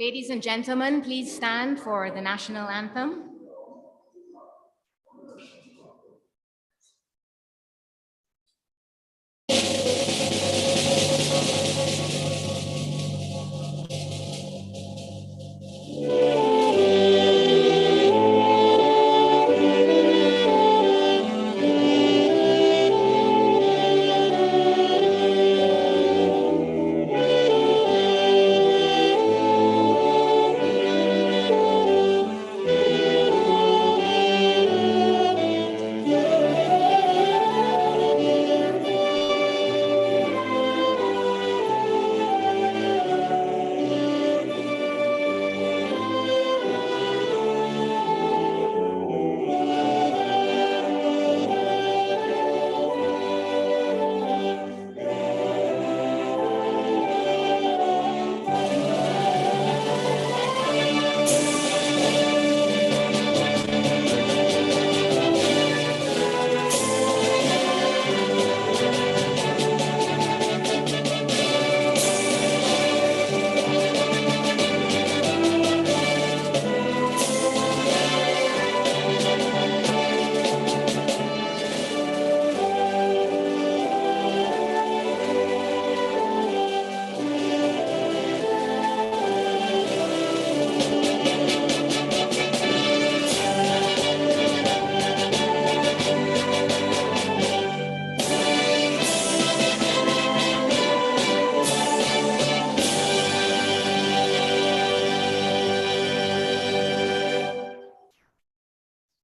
Ladies and gentlemen, please stand for the national anthem.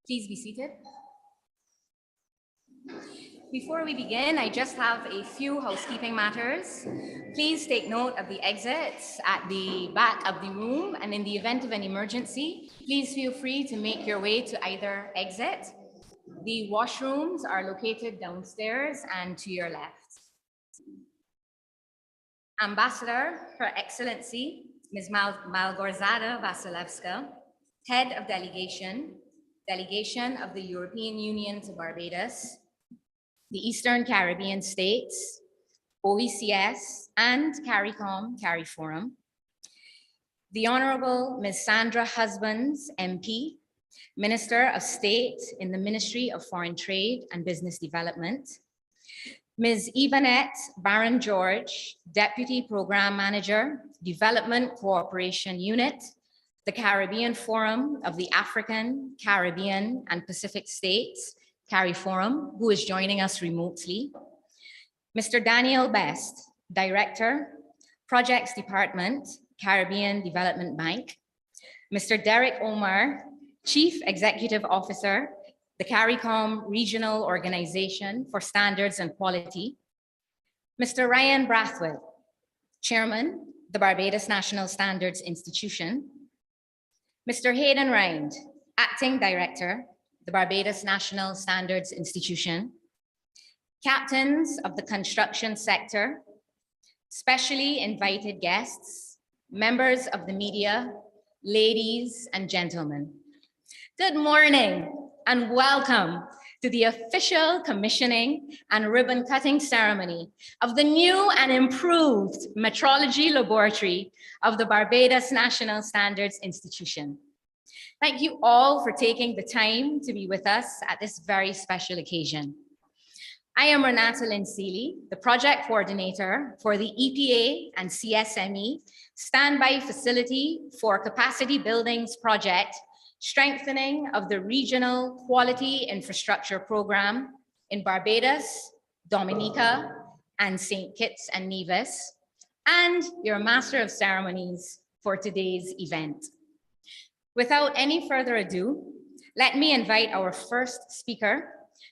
Please be seated. Before we begin, I just have a few housekeeping matters. Please take note of the exits at the back of the room, and in the event of an emergency, please feel free to make your way to either exit. The washrooms are located downstairs and to your left. Ambassador, Her Excellency, Ms. Malgorzata Vasilevska, Head of Delegation of the European Union to Barbados, the Eastern Caribbean States, OECS, and CARIFORUM, the Honorable Ms. Sandra Husbands, MP, Minister of State in the Ministry of Foreign Trade and Business Development, Ms. Yvonette Baron George, Deputy Program Manager, Development Cooperation Unit, the Caribbean Forum of the African, Caribbean, and Pacific States, CARIFORUM, who is joining us remotely, Mr. Daniel Best, Director, Projects Department, Caribbean Development Bank, Mr. Derek Omar, Chief Executive Officer, the CARICOM Regional Organization for Standards and Quality, Mr. Ryan Bradfoot, Chairman, the Barbados National Standards Institution, Mr. Hayden Rind, Acting Director, the Barbados National Standards Institution, captains of the construction sector, specially invited guests, members of the media, ladies and gentlemen. Good morning and welcome to the official commissioning and ribbon cutting ceremony of the new and improved Metrology Laboratory of the Barbados National Standards Institution. Thank you all for taking the time to be with us at this very special occasion. I am Renata Linsili, the project coordinator for the EPA and CSME Standby Facility for Capacity Buildings Project, strengthening of the Regional Quality Infrastructure Program in Barbados, Dominica, and St. Kitts and Nevis, and your Master of Ceremonies for today's event. Without any further ado, let me invite our first speaker,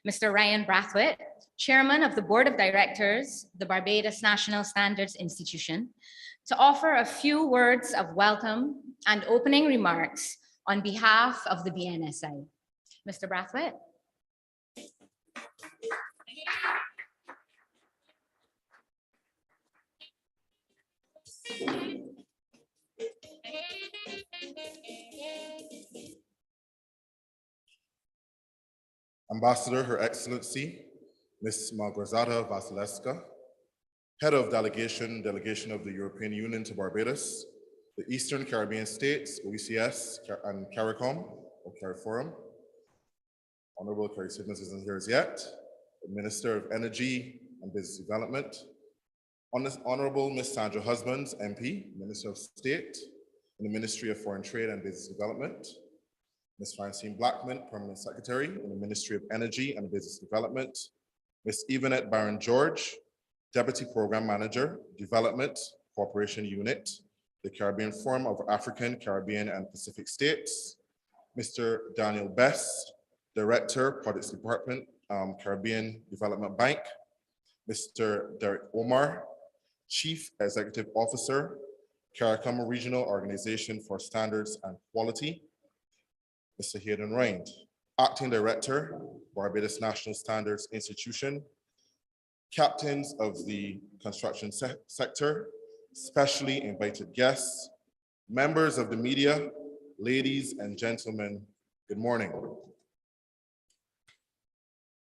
Mr. Ryan Bradfoot, Chairman of the Board of Directors, the Barbados National Standards Institution, to offer a few words of welcome and opening remarks on behalf of the BNSI. Mr. Bradfoot. Ambassador, Her Excellency, Ms. Malgorzata Vasilevska, Head of Delegation of the European Union to Barbados, the Eastern Caribbean States, OECS, and CARICOM, or CARIFORUM. Honorable Carrie Simmons isn't here as yet. The Minister of Energy and Business Development. Honorable Ms. Sandra Husbands, MP, Minister of State in the Ministry of Foreign Trade and Business Development. Ms. Francine Blackman, Permanent Secretary in the Ministry of Energy and Business Development. Ms. Evanette Barron-George, Deputy Program Manager, Development Cooperation Unit, the Caribbean Forum of African, Caribbean, and Pacific States. Mr. Daniel Best, Director, Projects Department, Caribbean Development Bank. Mr. Derek Omar, Chief Executive Officer, CARICOM Regional Organization for Standards and Quality. Mr. Hayden Rind, Acting Director, Barbados National Standards Institution. Captains of the construction sector, specially invited guests, members of the media, ladies and gentlemen, good morning.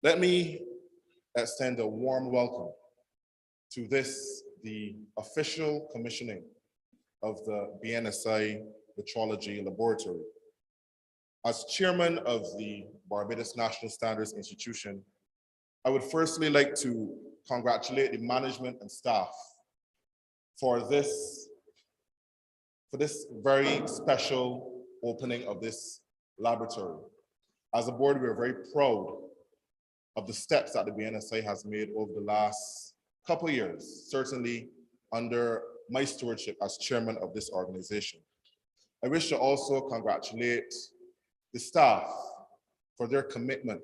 Let me extend a warm welcome to this, the official commissioning of the BNSI Metrology Laboratory. As chairman of the Barbados National Standards Institution, I would firstly like to congratulate the management and staff for this very special opening of this laboratory. As a board, we are very proud of the steps that the BNSI has made over the last couple of years, certainly under my stewardship as chairman of this organization. I wish to also congratulate the staff for their commitment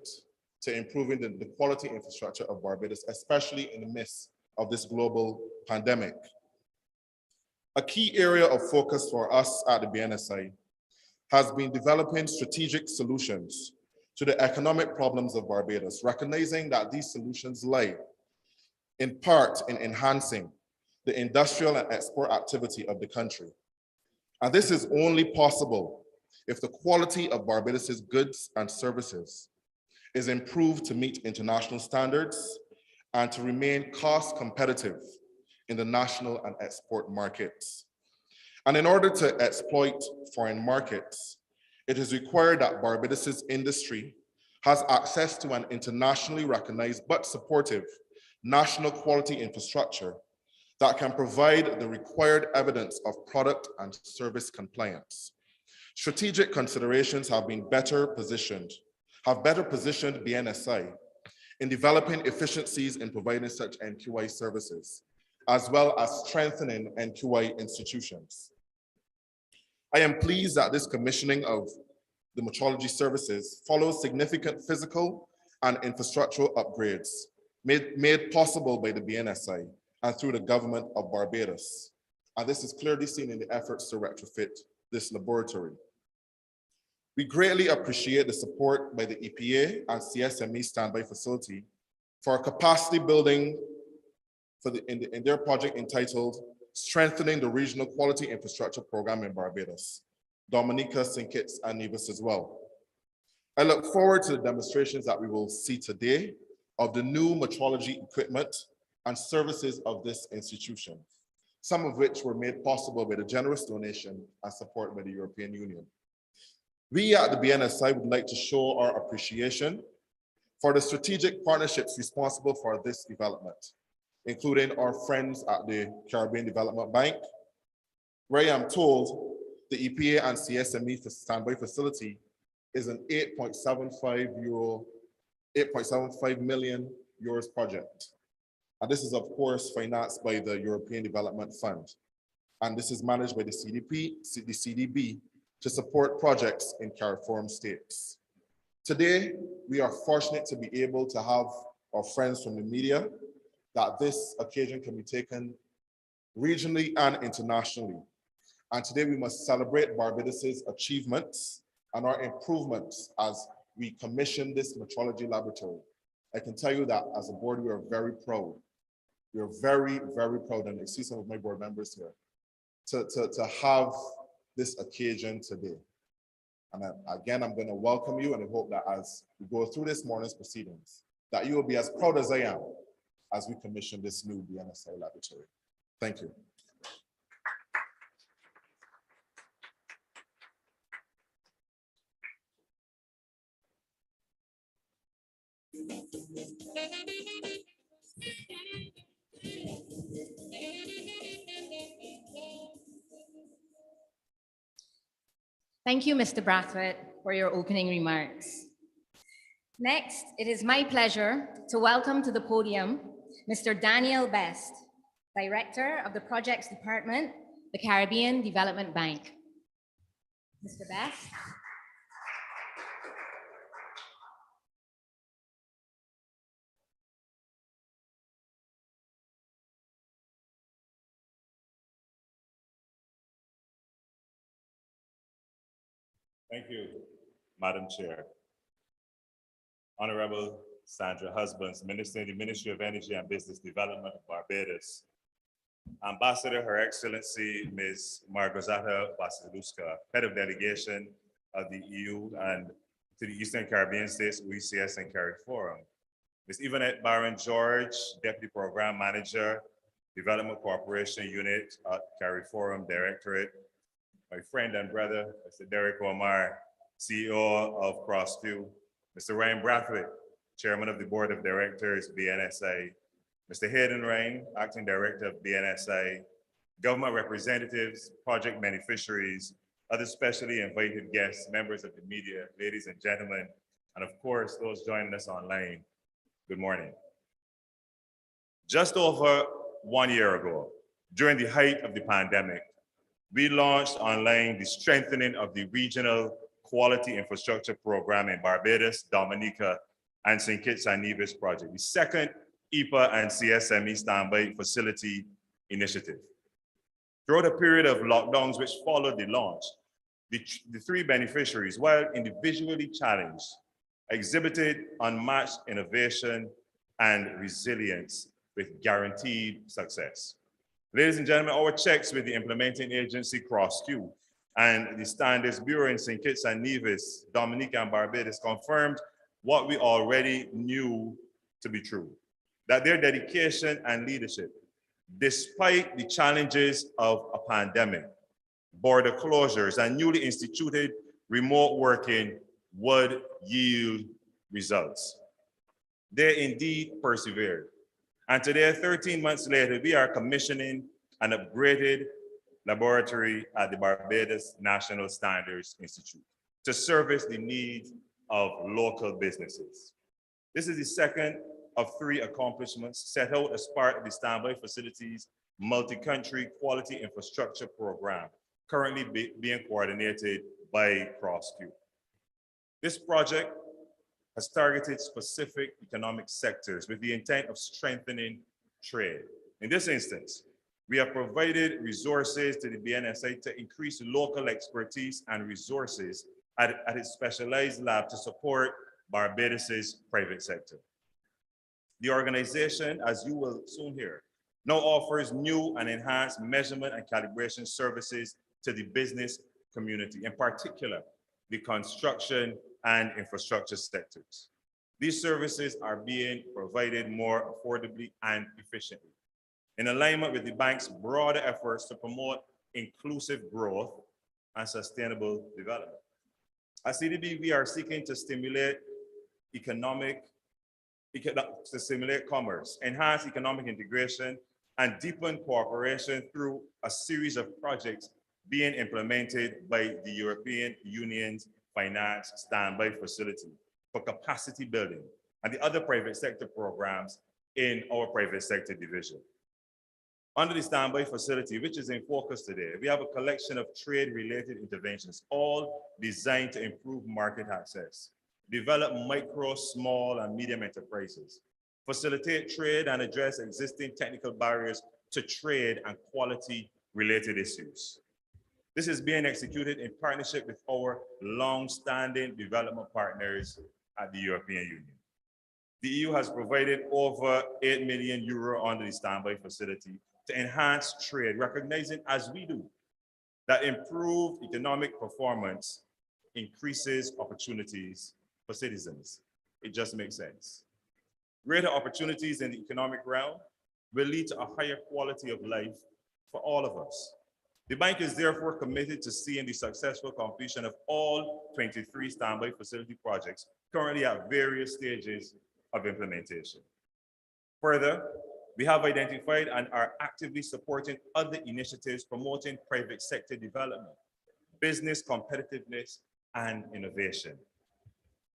to improving the quality infrastructure of Barbados, especially in the midst of this global pandemic. A key area of focus for us at the BNSI has been developing strategic solutions to the economic problems of Barbados, recognizing that these solutions lie in part in enhancing the industrial and export activity of the country. And this is only possible if the quality of Barbados's goods and services is improved to meet international standards and to remain cost competitive in the national and export markets. And in order to exploit foreign markets, it is required that Barbados's industry has access to an internationally recognized but supportive national quality infrastructure that can provide the required evidence of product and service compliance. Strategic considerations have better positioned BNSI in developing efficiencies in providing such NQI services, as well as strengthening NQI institutions. I am pleased that this commissioning of the metrology services follows significant physical and infrastructural upgrades made possible by the BNSI and through the government of Barbados. And this is clearly seen in the efforts to retrofit this laboratory. We greatly appreciate the support by the EPA and CSME standby facility for capacity building in their project entitled Strengthening the Regional Quality Infrastructure Program in Barbados. Dominica, St. Kitts, and Nevis as well. I look forward to the demonstrations that we will see today of the new metrology equipment and services of this institution, some of which were made possible by the generous donation and support by the European Union. We at the BNSI would like to show our appreciation for the strategic partnerships responsible for this development, including our friends at the Caribbean Development Bank, where I am told the EPA and CSME standby facility is an 8.75 million euros project. And this is of course financed by the European Development Fund. And this is managed by the CDB to support projects in CARIFORUM states. Today, we are fortunate to be able to have our friends from the media that this occasion can be taken regionally and internationally. And today we must celebrate Barbados's achievements and our improvements as we commission this metrology laboratory. I can tell you that as a board, we are very proud. We are very, very proud, and I see some of my board members here, to have this occasion today. And again, I'm going to welcome you, and I hope that as we go through this morning's proceedings, that you will be as proud as I am as we commission this new BNSI laboratory. Thank you. Thank you, Mr. Bradfoot, for your opening remarks. Next, it is my pleasure to welcome to the podium Mr. Daniel Best, Director of the Projects Department, the Caribbean Development Bank. Mr. Best. Thank you, Madam Chair. Honorable Sandra Husbands, Minister in the Ministry of Energy and Business Development of Barbados, Ambassador Her Excellency Ms. Margosata Vasilevska, Head of Delegation of the EU and to the Eastern Caribbean States, OECS and CARIFORUM, Ms. Yvonne Barron George, Deputy Program Manager, Development Cooperation Unit at CARIFORUM Directorate, my friend and brother, Mr. Derek Omar, CEO of CrossView, Mr. Ryan Bradfoot, Chairman of the Board of Directors, BNSI, Mr. Hayden Ryan, Acting Director of BNSI, government representatives, project beneficiaries, other specially invited guests, members of the media, ladies and gentlemen, and of course, those joining us online, good morning. Just over 1 year ago, during the height of the pandemic, we launched online the strengthening of the regional quality infrastructure program in Barbados, Dominica, and St. Kitts and Nevis project, the second EPA and CSME standby facility initiative. Throughout a period of lockdowns which followed the launch, the three beneficiaries, while individually challenged, exhibited unmatched innovation and resilience with guaranteed success. Ladies and gentlemen, our checks with the implementing agency CrossView and the Standards Bureau in St. Kitts and Nevis, Dominica and Barbados confirmed what we already knew to be true, that their dedication and leadership, despite the challenges of a pandemic, border closures, and newly instituted remote working would yield results. They indeed persevered. And today, 13 months later, we are commissioning an upgraded laboratory at the Barbados National Standards Institute to service the needs of local businesses. This is the second of 3 accomplishments set out as part of the Standby Facilities Multi-Country Quality Infrastructure Program, currently being coordinated by CrossView. This project has targeted specific economic sectors with the intent of strengthening trade. In this instance, we have provided resources to the BNSI to increase local expertise and resources at its specialized lab to support Barbados's private sector. The organization, as you will soon hear, now offers new and enhanced measurement and calibration services to the business community, in particular, the construction and infrastructure sectors. These services are being provided more affordably and efficiently, in alignment with the bank's broader efforts to promote inclusive growth and sustainable development. At CDB, we are seeking to stimulate commerce, enhance economic integration, and deepen cooperation through a series of projects being implemented by the European Union's Finance Standby Facility for capacity building and the other private sector programs in our private sector division. Under the Standby Facility, which is in focus today, we have a collection of trade-related interventions, all designed to improve market access, develop micro, small, and medium enterprises, facilitate trade and address existing technical barriers to trade and quality-related issues. This is being executed in partnership with our long-standing development partners at the European Union. The EU has provided over €8 million under the Standby Facility to enhance trade, recognizing, as we do, that improved economic performance increases opportunities for citizens. It just makes sense. Greater opportunities in the economic realm will lead to a higher quality of life for all of us. The bank is therefore committed to seeing the successful completion of all 23 standby facility projects currently at various stages of implementation. Further, we have identified and are actively supporting other initiatives promoting private sector development, business competitiveness, and innovation.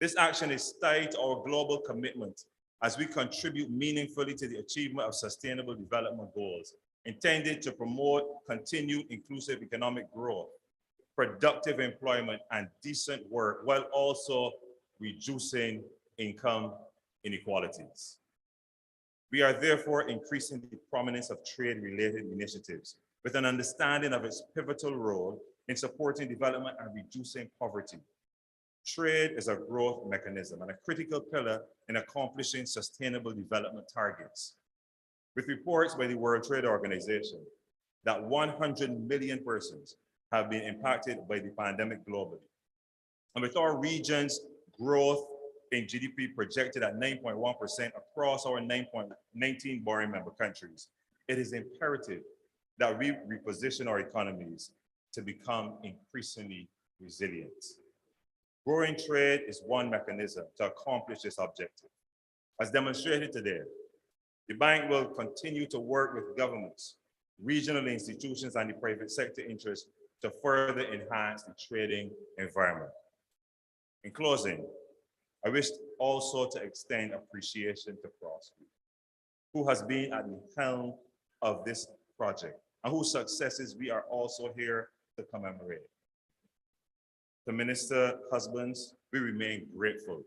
This action is tied to our global commitment as we contribute meaningfully to the achievement of sustainable development goals intended to promote continued inclusive economic growth, productive employment, and decent work, while also reducing income inequalities. We are therefore increasing the prominence of trade-related initiatives with an understanding of its pivotal role in supporting development and reducing poverty. Trade is a growth mechanism and a critical pillar in accomplishing sustainable development targets. With reports by the World Trade Organization that 100 million persons have been impacted by the pandemic globally. And with our region's growth in GDP projected at 9.1% across our 19 borrowing member countries, it is imperative that we reposition our economies to become increasingly resilient. Growing trade is one mechanism to accomplish this objective. As demonstrated today, the bank will continue to work with governments, regional institutions, and the private sector interests to further enhance the trading environment. In closing, I wish also to extend appreciation to CrossQ, who has been at the helm of this project and whose successes we are also here to commemorate. To Minister Husbands, we remain grateful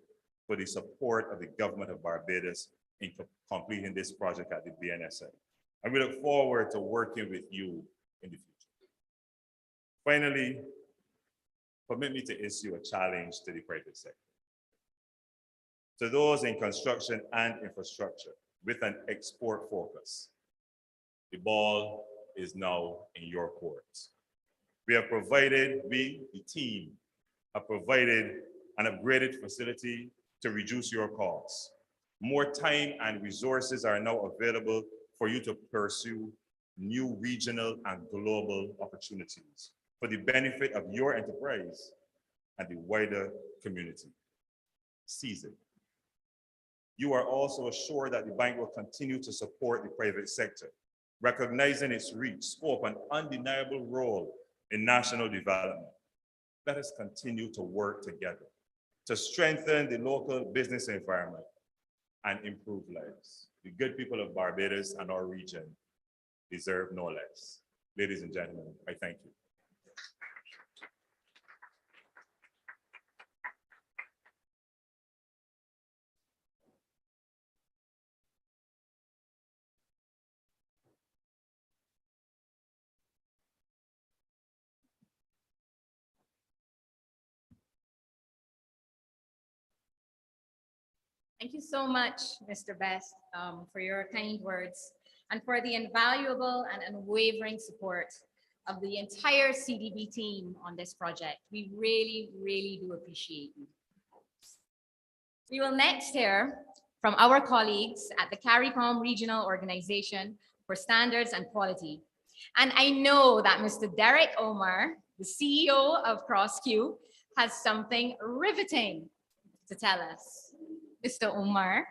for the support of the government of Barbados in completing this project at the BNSI. And we look forward to working with you in the future. Finally, permit me to issue a challenge to the private sector. To those in construction and infrastructure with an export focus, the ball is now in your court. We, the team, have provided an upgraded facility to reduce your costs. More time and resources are now available for you to pursue new regional and global opportunities for the benefit of your enterprise and the wider community. Seize it. You are also assured that the bank will continue to support the private sector, recognizing its reach, scope, and undeniable role in national development. Let us continue to work together to strengthen the local business environment and improve lives. The good people of Barbados and our region deserve no less. Ladies and gentlemen, I thank you. Thank you so much, Mr. Best, for your kind words and for the invaluable and unwavering support of the entire CDB team on this project. We really, really do appreciate you. We will next hear from our colleagues at the CARICOM Regional Organization for Standards and Quality. And I know that Mr. Derek Omar, the CEO of CrossQ, has something riveting to tell us. Mr. Omar.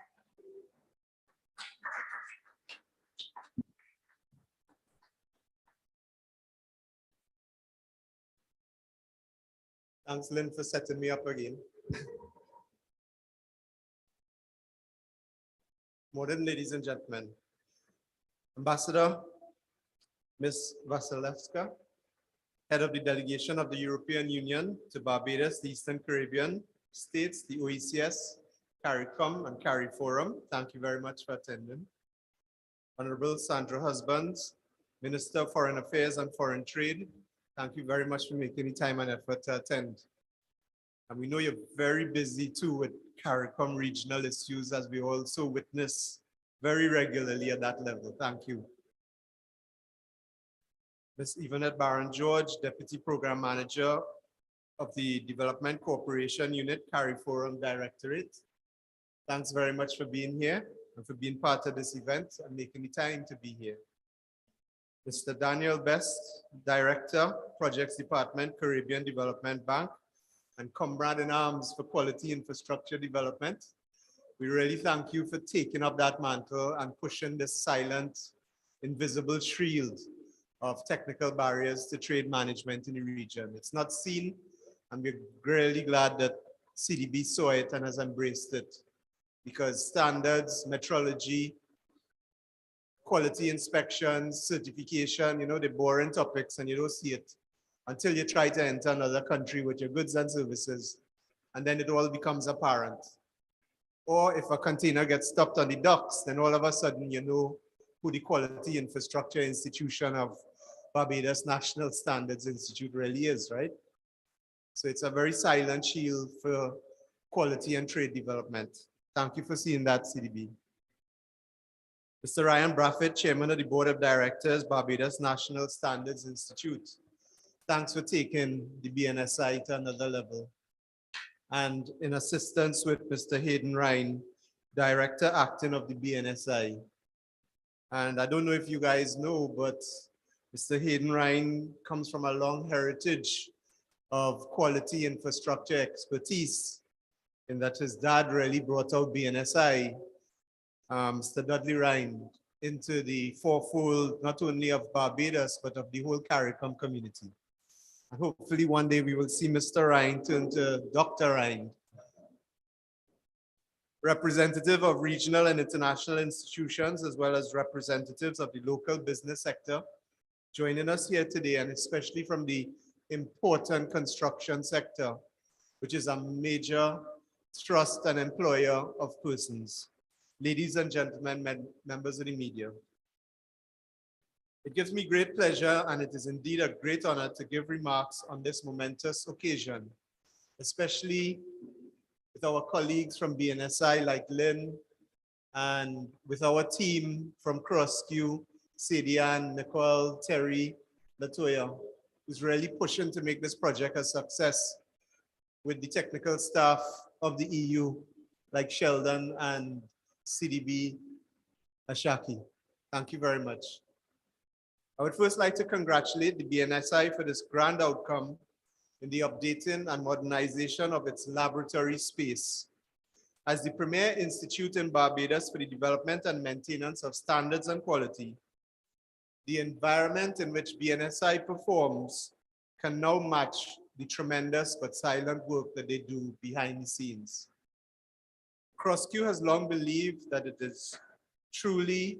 Thanks, Lynn, for setting me up again. Modern ladies and gentlemen, Ambassador Ms. Vasilevska, head of the delegation of the European Union to Barbados, the Eastern Caribbean states, the OECS, CARICOM and CARIForum, thank you very much for attending. Honorable Sandra Husbands, Minister of Foreign Affairs and Foreign Trade, thank you very much for making the time and effort to attend. And we know you're very busy too with CARICOM regional issues, as we also witness very regularly at that level. Thank you. Ms. Yvonne Barron-George, Deputy Program Manager of the Development Cooperation Unit, CARIForum Directorate. Thanks very much for being here and for being part of this event and making the time to be here. Mr. Daniel Best, Director, Projects Department, Caribbean Development Bank, and comrade in arms for quality infrastructure development. We really thank you for taking up that mantle and pushing this silent, invisible shield of technical barriers to trade management in the region. It's not seen, and we're really glad that CDB saw it and has embraced it, because standards, metrology, quality inspections, certification, you know, they're boring topics and you don't see it until you try to enter another country with your goods and services, and then it all becomes apparent. Or if a container gets stopped on the docks, then all of a sudden you know who the Quality Infrastructure Institution of Barbados National Standards Institute really is, right? So it's a very silent shield for quality and trade development. Thank you for seeing that, CDB. Mr. Ryan Bradfoot, Chairman of the Board of Directors, Barbados National Standards Institute. Thanks for taking the BNSI to another level. And in assistance with Mr. Hayden Ryan, Director Acting of the BNSI. And I don't know if you guys know, but Mr. Hayden Ryan comes from a long heritage of quality infrastructure expertise, in that his dad really brought out BNSI, Mr. Dudley Ryan, into the fourfold, not only of Barbados, but of the whole CARICOM community. And hopefully one day we will see Mr. Ryan turn to Dr. Ryan. Representative of regional and international institutions, as well as representatives of the local business sector, joining us here today, and especially from the important construction sector, which is a major trust and employer of persons. Ladies and gentlemen, members of the media. It gives me great pleasure, and it is indeed a great honor to give remarks on this momentous occasion, especially with our colleagues from BNSI like Lynn, and with our team from CrossQ, Sadian, Nicole, Terry, Latoya, who's really pushing to make this project a success, with the technical staff of the EU, like Sheldon and CDB Ashaki. Thank you very much. I would first like to congratulate the BNSI for this grand outcome in the updating and modernization of its laboratory space. As the premier institute in Barbados for the development and maintenance of standards and quality, the environment in which BNSI performs can now match the tremendous but silent work that they do behind the scenes. CrossQ has long believed that it is truly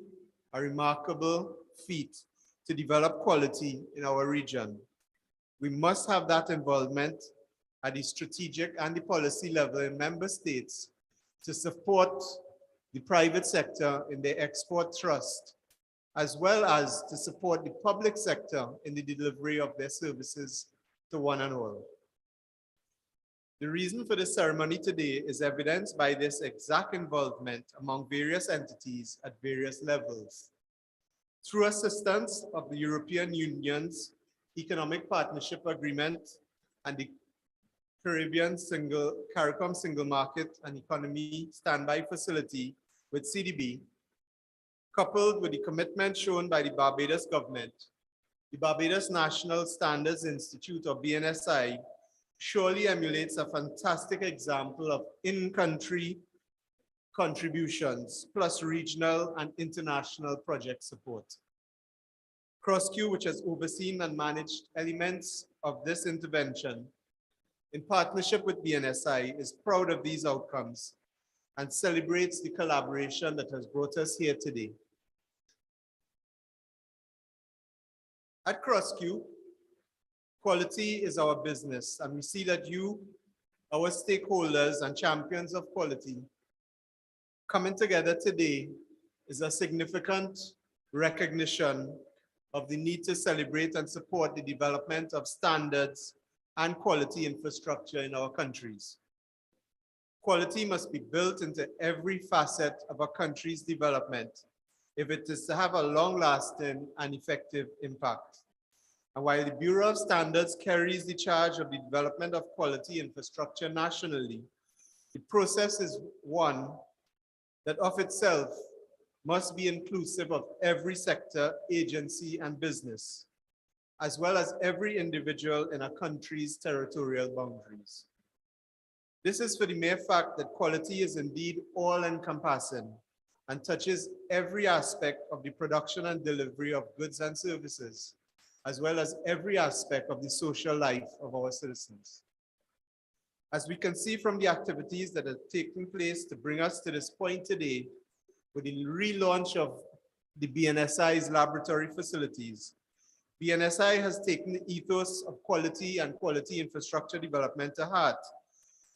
a remarkable feat to develop quality in our region. We must have that involvement at the strategic and the policy level in member states to support the private sector in their export trust, as well as to support the public sector in the delivery of their services to one and all. The reason for this ceremony today is evidenced by this exact involvement among various entities at various levels. Through assistance of the European Union's Economic Partnership Agreement and the CARICOM Single Market and Economy Standby Facility with CDB, coupled with the commitment shown by the Barbados government, the Barbados National Standards Institute, or BNSI, surely emulates a fantastic example of in-country contributions, plus regional and international project support. CrossQ, which has overseen and managed elements of this intervention, in partnership with BNSI, is proud of these outcomes and celebrates the collaboration that has brought us here today. At CrossQ, quality is our business, and we see that you, our stakeholders and champions of quality, coming together today is a significant recognition of the need to celebrate and support the development of standards and quality infrastructure in our countries. Quality must be built into every facet of a country's development if it is to have a long-lasting and effective impact. And while the Bureau of Standards carries the charge of the development of quality infrastructure nationally, the process is one that of itself must be inclusive of every sector, agency, and business, as well as every individual in a country's territorial boundaries. This is for the mere fact that quality is indeed all-encompassing and touches every aspect of the production and delivery of goods and services, as well as every aspect of the social life of our citizens. As we can see from the activities that are taking place to bring us to this point today, with the relaunch of the BNSI's laboratory facilities, BNSI has taken the ethos of quality and quality infrastructure development to heart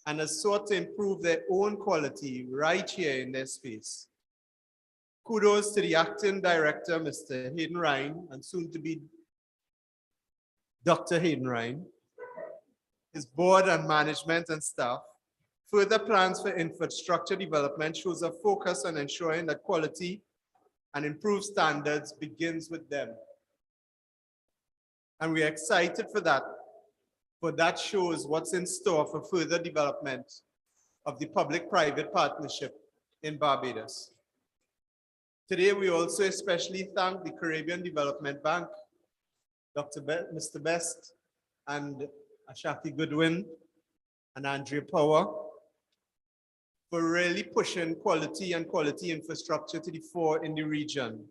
and has sought to improve their own quality right here in their space. Kudos to the acting director, Mr. Hayden Ryan, and soon to be Dr. Hayden Ryan, his board and management and staff. Further plans for infrastructure development shows a focus on ensuring that quality and improved standards begins with them. And we're excited for that, for that shows what's in store for further development of the public-private partnership in Barbados. Today, we also especially thank the Caribbean Development Bank, Mr. Best, and Ashaki Goodwin, and Andrea Power, for really pushing quality and quality infrastructure to the fore in the region.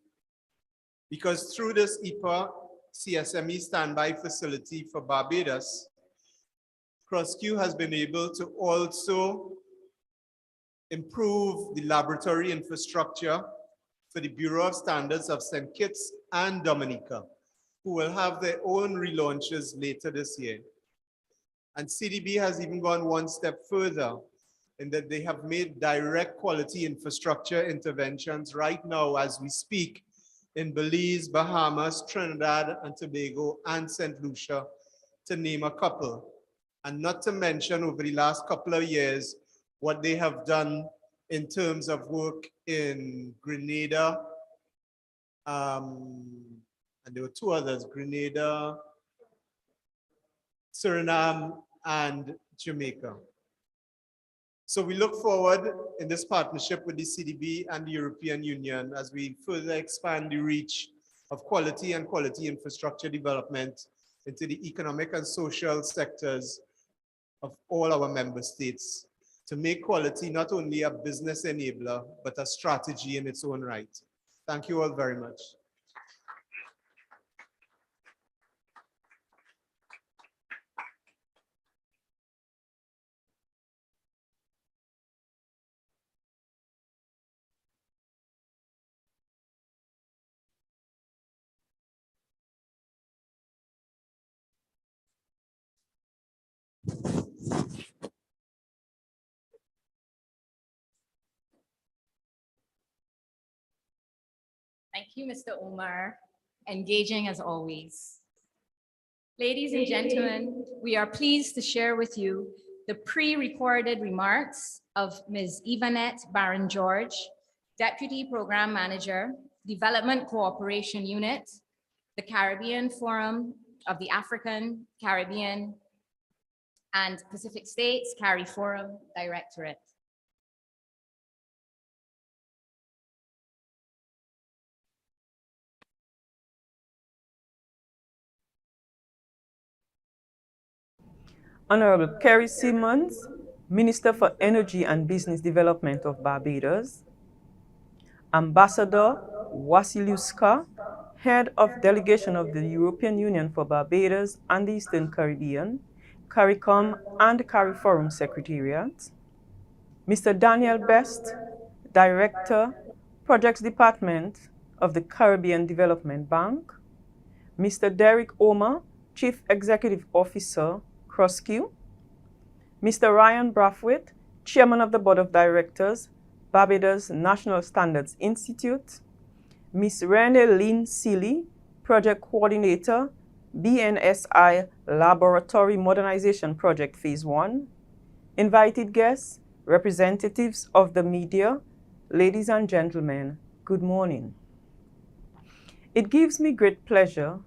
Because through this IPA CSME standby facility for Barbados, CrossQ has been able to also improve the laboratory infrastructure for the Bureau of Standards of St. Kitts and Dominica, who will have their own relaunches later this year. And CDB has even gone one step further in that they have made direct quality infrastructure interventions right now as we speak in Belize, Bahamas, Trinidad and Tobago, and St. Lucia, to name a couple. And not to mention over the last couple of years, what they have done in terms of work in Grenada, and there were two others, Grenada, Suriname, and Jamaica. So we look forward in this partnership with the CDB and the European Union as we further expand the reach of quality and quality infrastructure development into the economic and social sectors of all our member states to make quality not only a business enabler, but a strategy in its own right. Thank you all very much. Thank you, Mr. Omar. Engaging as always. Ladies and gentlemen, we are pleased to share with you the pre-recorded remarks of Ms. Yvonette Barron-George, Deputy Program Manager, Development Cooperation Unit, the Caribbean Forum of the African, Caribbean, and Pacific States CARIFORUM Directorate. Honorable Kerry Simmons, Minister for Energy and Business Development of Barbados, Ambassador Wasiluska, Head of Delegation of the European Union for Barbados and the Eastern Caribbean, CARICOM and CARIFORUM Secretariat, Mr. Daniel Best, Director, Projects Department of the Caribbean Development Bank, Mr. Derek Omer, Chief Executive Officer, CrossQ, Mr. Ryan Bradfoot, Chairman of the Board of Directors, Barbados National Standards Institute, Ms. Renee Lynn Seeley, Project Coordinator, BNSI Laboratory Modernization Project Phase 1, invited guests, representatives of the media, ladies and gentlemen, good morning. It gives me great pleasure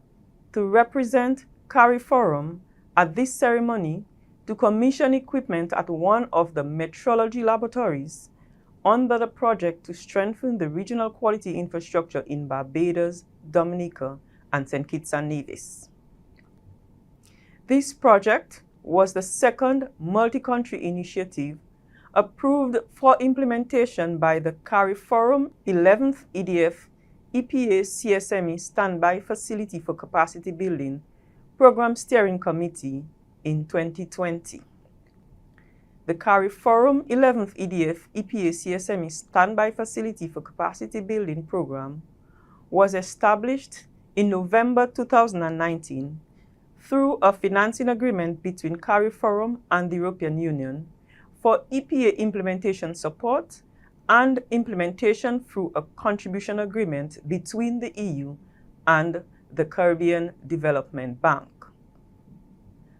to represent CARIFORUM at this ceremony to commission equipment at one of the metrology laboratories under the project to strengthen the regional quality infrastructure in Barbados, Dominica, and St. Kitts and Nevis. This project was the second multi-country initiative approved for implementation by the CARIFORUM 11th EDF EPA CSME Standby Facility for Capacity Building Program Steering Committee in 2020. The CARIFORUM 11th EDF EPA CSME Standby Facility for Capacity Building Program was established in November 2019 through a financing agreement between CARIFORUM and the European Union for EPA implementation support and implementation through a contribution agreement between the EU and the Caribbean Development Bank.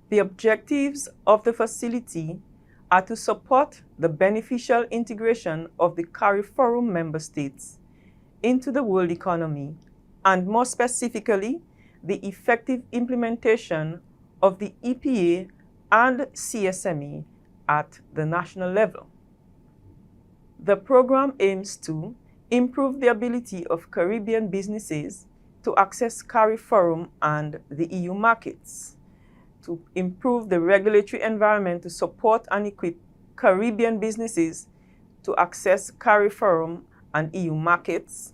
The objectives of the facility are to support the beneficial integration of the CARIFORUM member states into the world economy, and more specifically, the effective implementation of the EPA and CSME at the national level. The program aims to improve the ability of Caribbean businesses to access CARIFORUM and the EU markets, to improve the regulatory environment to support and equip Caribbean businesses to access CARIFORUM and EU markets,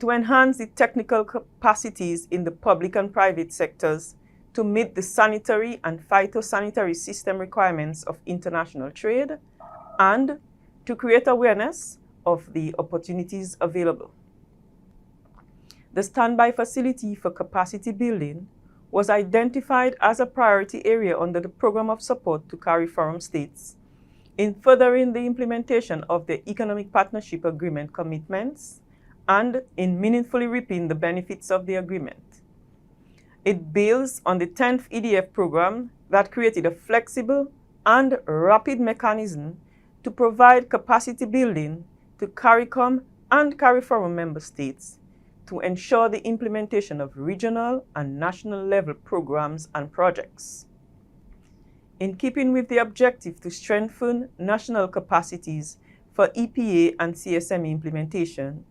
to enhance the technical capacities in the public and private sectors to meet the sanitary and phytosanitary system requirements of international trade, and to create awareness of the opportunities available. The Standby Facility for Capacity Building was identified as a priority area under the Program of Support to CARIFORUM states in furthering the implementation of the Economic Partnership Agreement commitments and in meaningfully reaping the benefits of the agreement. It builds on the 10th EDF program that created a flexible and rapid mechanism to provide capacity building to CARICOM and CARIFORUM member states to ensure the implementation of regional and national level programs and projects. In keeping with the objective to strengthen national capacities for EPA and CSME implementation,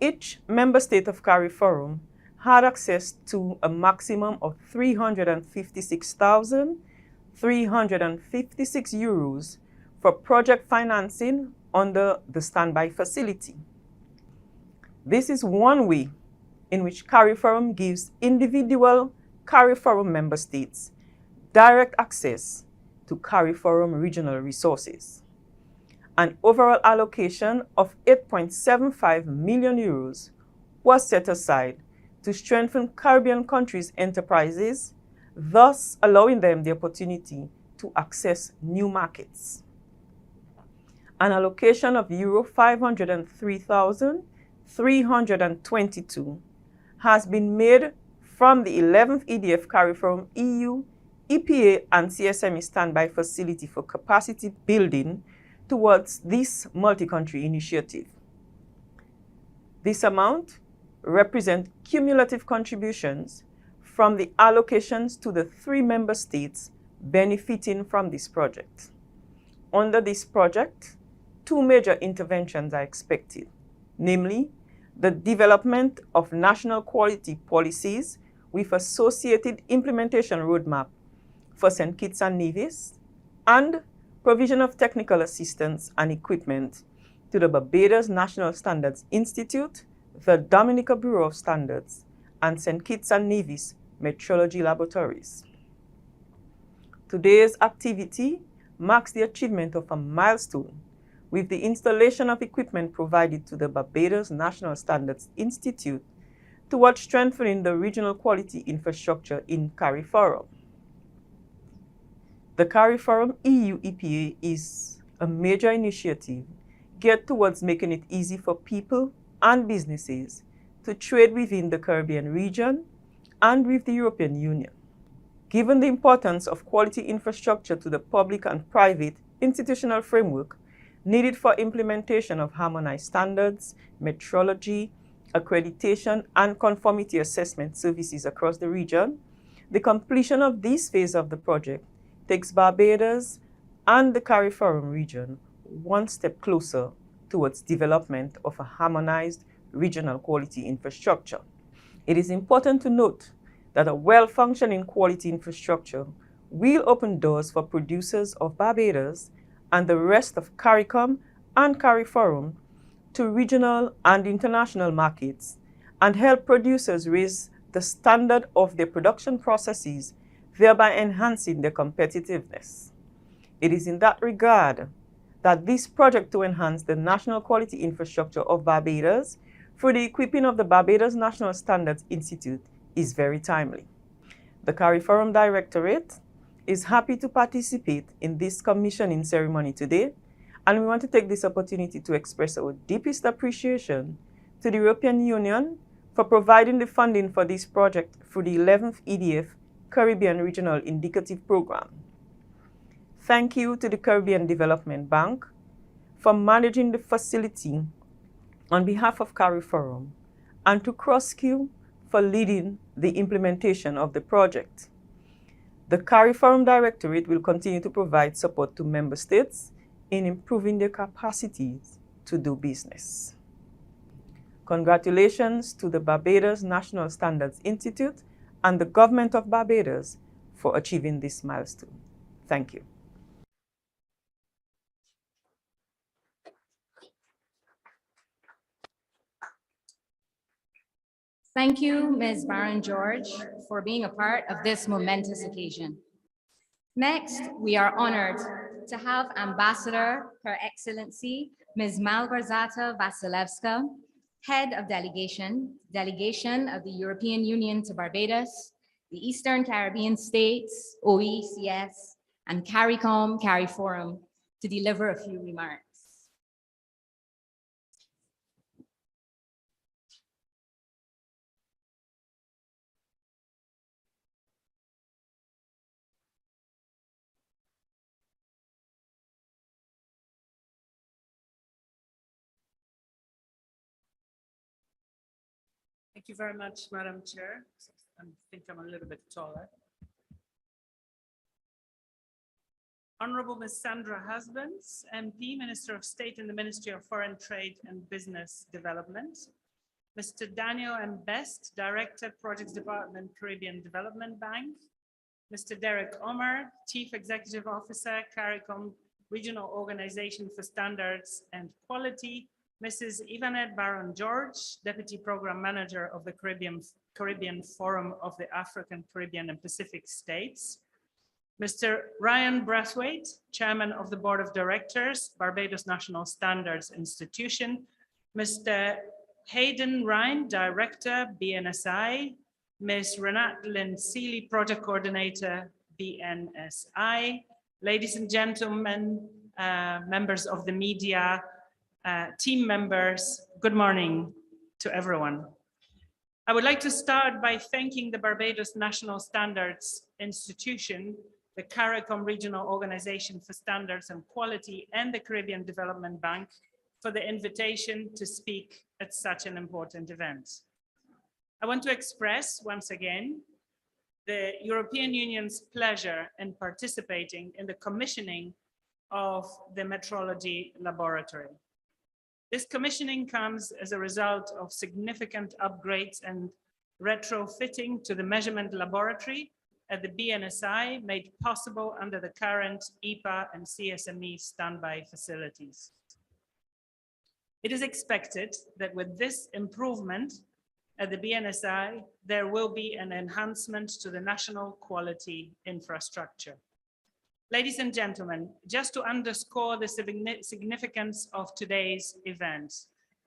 each member state of CARIFORUM had access to a maximum of 356,356 euros for project financing under the standby facility. This is one way in which CARIFORUM gives individual CARIFORUM member states direct access to CARIFORUM regional resources. An overall allocation of 8.75 million euros was set aside to strengthen Caribbean countries' enterprises, thus allowing them the opportunity to access new markets. An allocation of euro 503,322 has been made from the 11th EDF CARIFORUM EU, EPA and CSME Standby Facility for Capacity Building towards this multi-country initiative. This amount represents cumulative contributions from the allocations to the 3 member states benefiting from this project. Under this project, 2 major interventions are expected, namely the development of national quality policies with associated implementation roadmap for St. Kitts and Nevis, and provision of technical assistance and equipment to the Barbados National Standards Institute, the Dominica Bureau of Standards, and St. Kitts and Nevis Metrology Laboratories. Today's activity marks the achievement of a milestone with the installation of equipment provided to the Barbados National Standards Institute towards strengthening the regional quality infrastructure in CARIFORUM. The CARIFORUM EU EPA is a major initiative geared towards making it easy for people and businesses to trade within the Caribbean region and with the European Union. Given the importance of quality infrastructure to the public and private institutional framework needed for implementation of harmonized standards, metrology, accreditation, and conformity assessment services across the region, the completion of this phase of the project takes Barbados and the CARIFORUM region one step closer towards development of a harmonized regional quality infrastructure. It is important to note that a well-functioning quality infrastructure will open doors for producers of Barbados and the rest of CARICOM and CARIFORUM to regional and international markets and help producers raise the standard of their production processes, thereby enhancing their competitiveness. It is in that regard that this project to enhance the national quality infrastructure of Barbados through the equipping of the Barbados National Standards Institute is very timely. The CARIFORUM Directorate is happy to participate in this commissioning ceremony today, and we want to take this opportunity to express our deepest appreciation to the European Union for providing the funding for this project through the 11th EDF Caribbean Regional Indicative Program. Thank you to the Caribbean Development Bank for managing the facility on behalf of CARIFORUM, and to CROSSQ for leading the implementation of the project. The CARIFORUM Directorate will continue to provide support to member states in improving their capacities to do business. Congratulations to the Barbados National Standards Institute and the Government of Barbados for achieving this milestone. Thank you. Thank you, Ms. Baron George, for being a part of this momentous occasion. Next, we are honored to have Ambassador, Her Excellency, Ms. Malgorzata Vasilevska, Head of Delegation of the European Union to Barbados, the Eastern Caribbean States, OECS, and CARICOM, CARIFORUM, to deliver a few remarks. Thank you very much, Madam Chair. I think I'm a little bit taller. Honorable Ms. Sandra Husbands, MP, Minister of State in the Ministry of Foreign Trade and Business Development. Mr. Daniel M. Best, Director, Projects Department, Caribbean Development Bank. Mr. Derek Omar, Chief Executive Officer, CARICOM Regional Organization for Standards and Quality. Mrs. Yvonne Baron George, Deputy Program Manager of the Caribbean Forum of the African, Caribbean and Pacific States. Mr. Ryan Brathwaite, Chairman of the Board of Directors, Barbados National Standards Institution. Mr. Hayden Ryan, Director, BNSI. Ms. Renate Lynn Seeley, Project Coordinator, BNSI. Ladies and gentlemen, members of the media, team members, good morning to everyone. I would like to start by thanking the Barbados National Standards Institution, the CARICOM Regional Organization for Standards and Quality, and the Caribbean Development Bank for the invitation to speak at such an important event. I want to express once again the European Union's pleasure in participating in the commissioning of the Metrology Laboratory. This commissioning comes as a result of significant upgrades and retrofitting to the measurement laboratory at the BNSI, made possible under the current EPA and CSME standby facilities. It is expected that with this improvement at the BNSI, there will be an enhancement to the national quality infrastructure. Ladies and gentlemen, just to underscore the significance of today's event,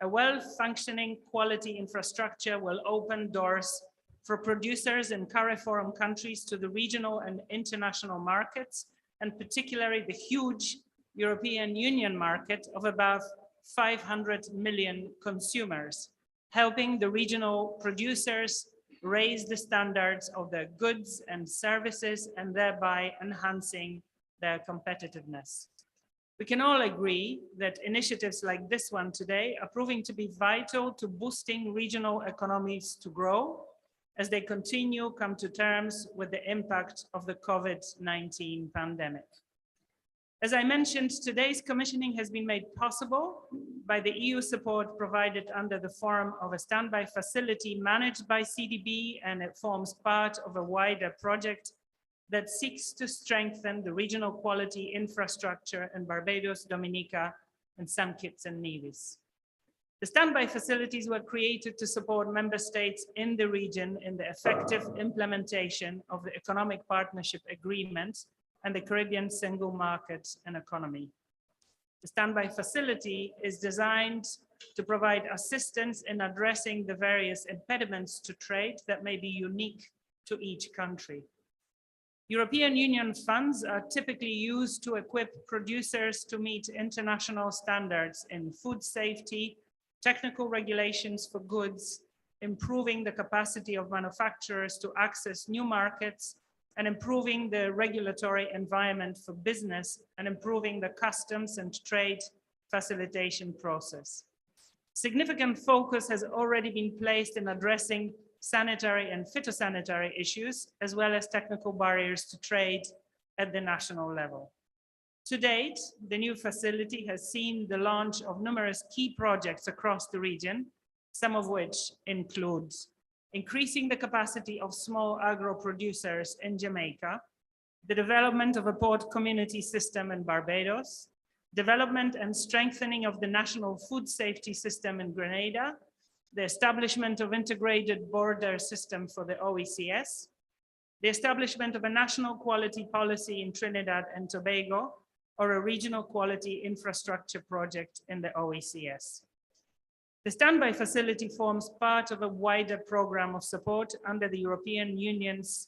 a well-functioning quality infrastructure will open doors for producers in CARIFORUM countries to the regional and international markets, and particularly the huge European Union market of about 500 million consumers, helping the regional producers raise the standards of their goods and services and thereby enhancing their competitiveness. We can all agree that initiatives like this one today are proving to be vital to boosting regional economies to grow as they continue come to terms with the impact of the COVID-19 pandemic. As I mentioned, today's commissioning has been made possible by the EU support provided under the form of a standby facility managed by CDB, and it forms part of a wider project that seeks to strengthen the regional quality infrastructure in Barbados, Dominica, and St. Kitts and Nevis. The standby facilities were created to support member states in the region in the effective implementation of the Economic Partnership Agreement and the Caribbean Single Market and Economy. The standby facility is designed to provide assistance in addressing the various impediments to trade that may be unique to each country. European Union funds are typically used to equip producers to meet international standards in food safety, technical regulations for goods, improving the capacity of manufacturers to access new markets, and improving the regulatory environment for business, and improving the customs and trade facilitation process. Significant focus has already been placed in addressing sanitary and phytosanitary issues, as well as technical barriers to trade at the national level. To date, the new facility has seen the launch of numerous key projects across the region, some of which include increasing the capacity of small agro producers in Jamaica, the development of a port community system in Barbados, development and strengthening of the national food safety system in Grenada, the establishment of integrated border system for the OECS, the establishment of a national quality policy in Trinidad and Tobago, or a regional quality infrastructure project in the OECS. The standby facility forms part of a wider program of support under the European Union's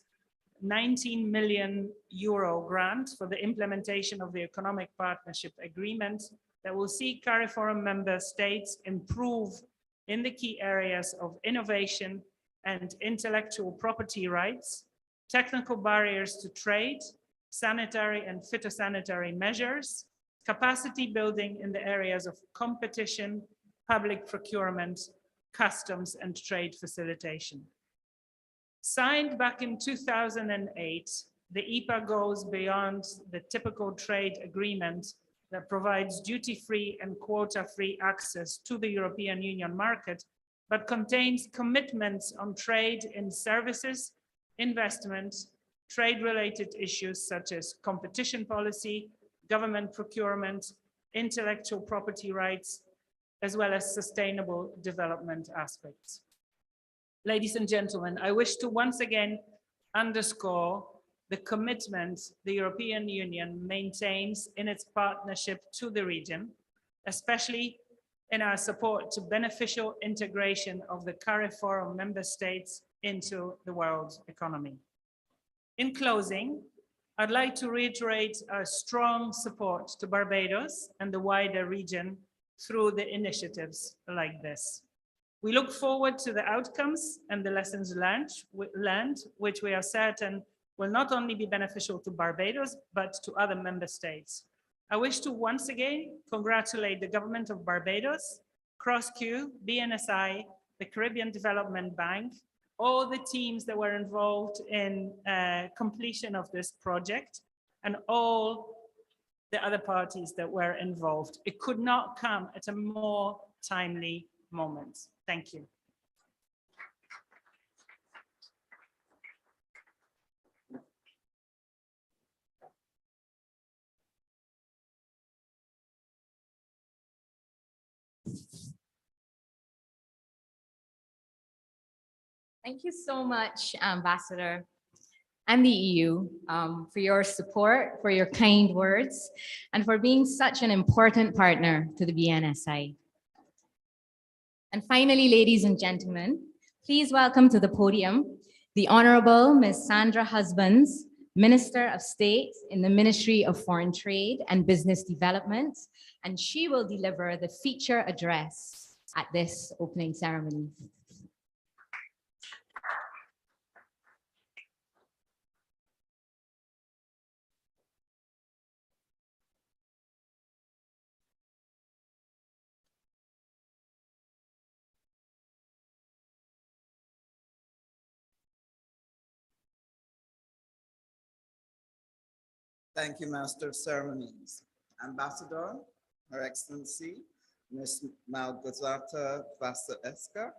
19 million euro grant for the implementation of the Economic Partnership Agreement that will see CARIFORUM member states improve in the key areas of innovation and intellectual property rights, technical barriers to trade, sanitary and phytosanitary measures, capacity building in the areas of competition, public procurement, customs, and trade facilitation. Signed back in 2008, the EPA goes beyond the typical trade agreement that provides duty-free and quota-free access to the European Union market, but contains commitments on trade in services, investment, trade-related issues such as competition policy, government procurement, intellectual property rights, as well as sustainable development aspects. Ladies and gentlemen, I wish to once again underscore the commitment the European Union maintains in its partnership to the region, especially in our support to beneficial integration of the CARIFORUM member states into the world economy. In closing, I'd like to reiterate our strong support to Barbados and the wider region through the initiatives like this. We look forward to the outcomes and the lessons learned, which we are certain will not only be beneficial to Barbados, but to other member states. I wish to once again congratulate the government of Barbados, CrossQ, BNSI, the Caribbean Development Bank, all the teams that were involved in completion of this project, and all the other parties that were involved. It could not come at a more timely moment. Thank you. Thank you so much, Ambassador, and the EU for your support, for your kind words, and for being such an important partner to the BNSI. And finally, ladies and gentlemen, please welcome to the podium the Honorable Ms. Sandra Husbands, Minister of State in the Ministry of Foreign Trade and Business Development, and she will deliver the feature address at this opening ceremony. Thank you, Master of Ceremonies. Ambassador, Her Excellency, Ms. Malgorzata Vasilevska,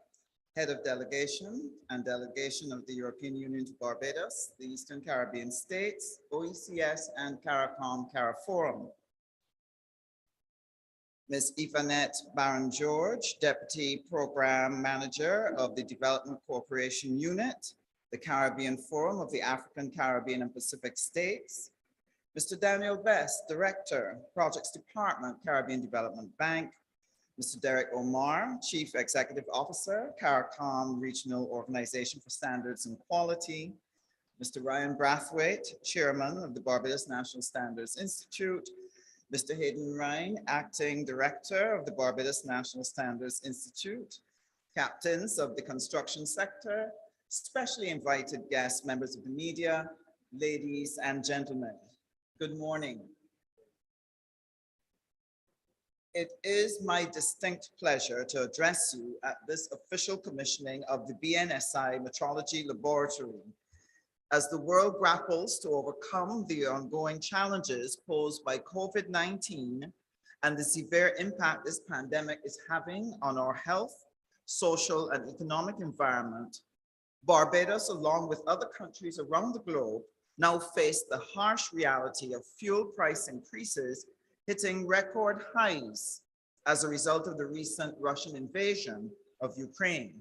Head of Delegation and Delegation of the European Union to Barbados, the Eastern Caribbean States, OECS, and CARICOM CARIFORUM. Ms. Yvonette Barron-George, Deputy Program Manager of the Development Cooperation Unit, the Caribbean Forum of the African, Caribbean, and Pacific States. Mr. Daniel Best, Director, Projects Department, Caribbean Development Bank. Mr. Derek Omar, Chief Executive Officer, CARICOM Regional Organization for Standards and Quality. Mr. Ryan Brathwaite, Chairman of the Barbados National Standards Institute. Mr. Hayden Ryan, Acting Director of the Barbados National Standards Institute. Captains of the construction sector, specially invited guests, members of the media, ladies and gentlemen, good morning. It is my distinct pleasure to address you at this official commissioning of the BNSI Metrology Laboratory as the world grapples to overcome the ongoing challenges posed by COVID-19 and the severe impact this pandemic is having on our health, social, and economic environment. Barbados, along with other countries around the globe, now face the harsh reality of fuel price increases hitting record highs as a result of the recent Russian invasion of Ukraine.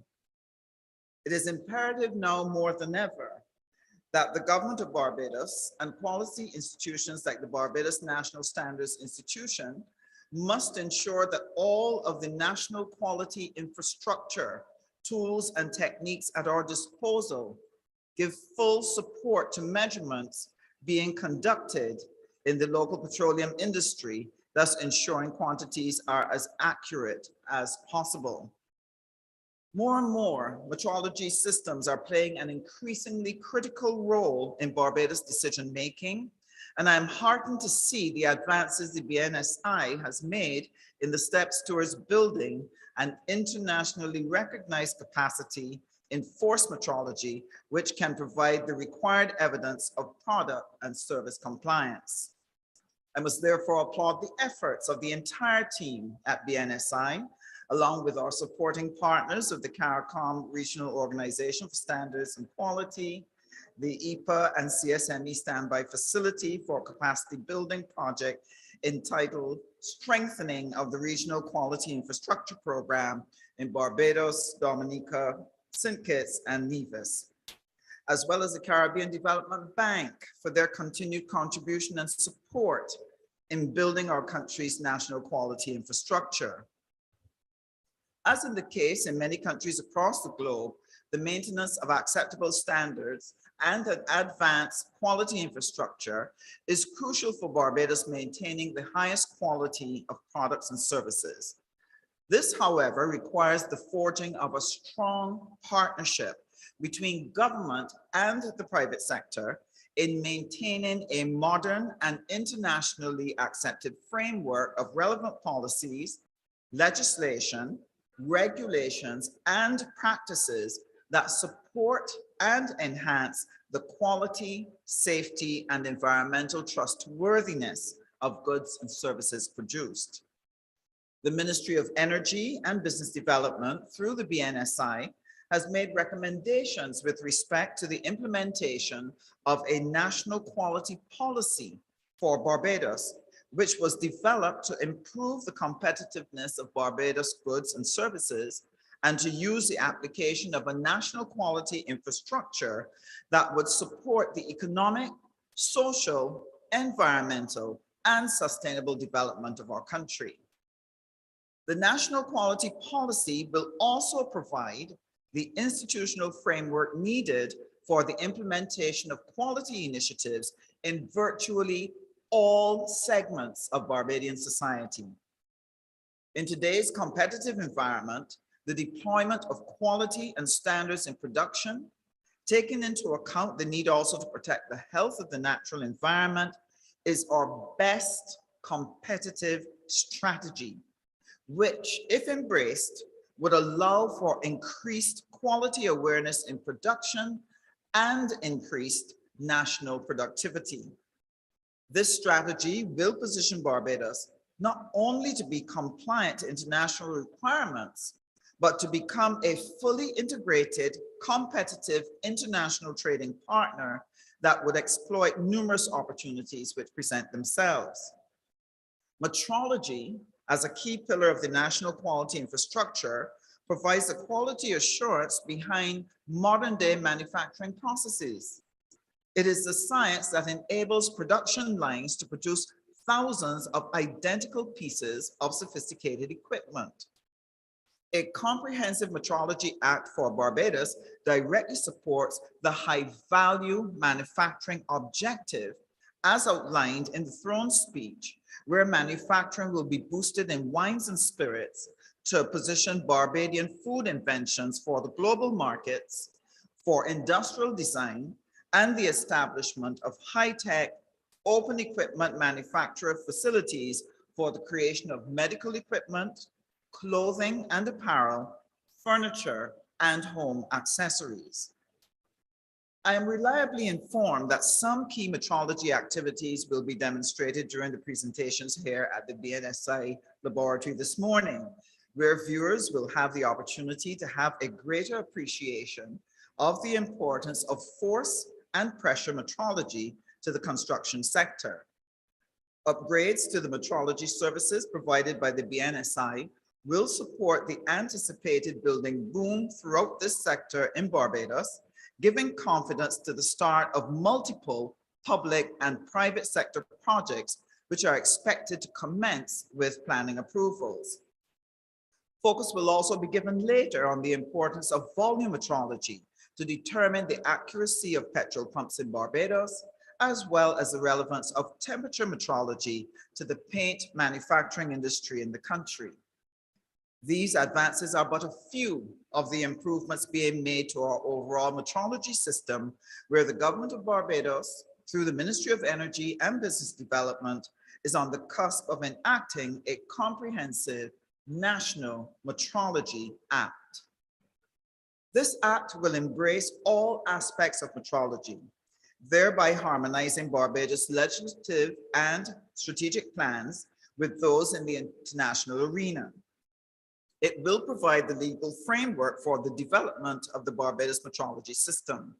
It is imperative now more than ever that the government of Barbados and quality institutions like the Barbados National Standards Institution must ensure that all of the national quality infrastructure, tools, and techniques at our disposal give full support to measurements being conducted in the local petroleum industry, thus ensuring quantities are as accurate as possible. More and more metrology systems are playing an increasingly critical role in Barbados decision-making, and I'm heartened to see the advances the BNSI has made in the steps towards building an internationally recognized capacity in force metrology, which can provide the required evidence of product and service compliance. I must therefore applaud the efforts of the entire team at BNSI, along with our supporting partners of the CARICOM Regional Organization for Standards and Quality, the EPA and CSME Standby Facility for Capacity Building Project entitled Strengthening of the Regional Quality Infrastructure Program in Barbados, Dominica, St. Kitts, and Nevis, as well as the Caribbean Development Bank for their continued contribution and support in building our country's national quality infrastructure. As in the case in many countries across the globe, the maintenance of acceptable standards and an advanced quality infrastructure is crucial for Barbados maintaining the highest quality of products and services. This, however, requires the forging of a strong partnership between government and the private sector in maintaining a modern and internationally accepted framework of relevant policies, legislation, regulations, and practices that support and enhance the quality, safety, and environmental trustworthiness of goods and services produced. The Ministry of Energy and Business Development, through the BNSI, has made recommendations with respect to the implementation of a national quality policy for Barbados, which was developed to improve the competitiveness of Barbados goods and services and to use the application of a national quality infrastructure that would support the economic, social, environmental, and sustainable development of our country. The national quality policy will also provide the institutional framework needed for the implementation of quality initiatives in virtually all segments of Barbadian society. In today's competitive environment, the deployment of quality and standards in production, taking into account the need also to protect the health of the natural environment, is our best competitive strategy, which, if embraced, would allow for increased quality awareness in production and increased national productivity. This strategy will position Barbados not only to be compliant to international requirements, but to become a fully integrated, competitive international trading partner that would exploit numerous opportunities which present themselves. Metrology, as a key pillar of the national quality infrastructure, provides the quality assurance behind modern-day manufacturing processes. It is the science that enables production lines to produce thousands of identical pieces of sophisticated equipment. A comprehensive Metrology Act for Barbados directly supports the high-value manufacturing objective as outlined in the throne speech, where manufacturing will be boosted in wines and spirits to position Barbadian food inventions for the global markets, for industrial design, and the establishment of high-tech, open equipment manufacturer facilities for the creation of medical equipment, clothing and apparel, furniture, and home accessories. I am reliably informed that some key metrology activities will be demonstrated during the presentations here at the BNSI laboratory this morning, where viewers will have the opportunity to have a greater appreciation of the importance of force and pressure metrology to the construction sector. Upgrades to the metrology services provided by the BNSI will support the anticipated building boom throughout this sector in Barbados, giving confidence to the start of multiple public and private sector projects, which are expected to commence with planning approvals. Focus will also be given later on the importance of volume metrology to determine the accuracy of petrol pumps in Barbados, as well as the relevance of temperature metrology to the paint manufacturing industry in the country. These advances are but a few of the improvements being made to our overall metrology system, where the government of Barbados, through the Ministry of Energy and Business Development, is on the cusp of enacting a comprehensive National Metrology Act. This act will embrace all aspects of metrology, thereby harmonizing Barbados' legislative and strategic plans with those in the international arena. It will provide the legal framework for the development of the Barbados metrology system.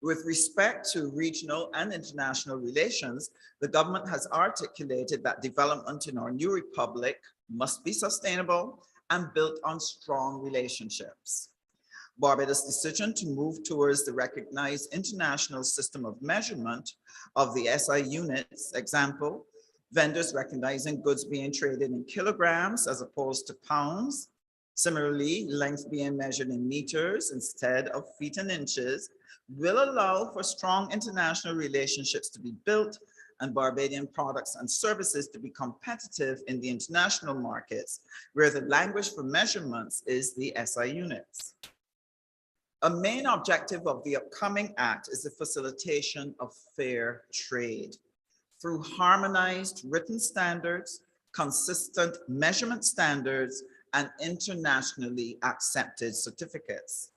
With respect to regional and international relations, the government has articulated that development in our new republic must be sustainable and built on strong relationships. Barbados' decision to move towards the recognized international system of measurement of the SI units, example, vendors recognizing goods being traded in kilograms as opposed to pounds. Similarly, length being measured in meters instead of feet and inches will allow for strong international relationships to be built and Barbadian products and services to be competitive in the international markets, where the language for measurements is the SI units. A main objective of the upcoming act is the facilitation of fair trade through harmonized written standards, consistent measurement standards, and internationally accepted certificates.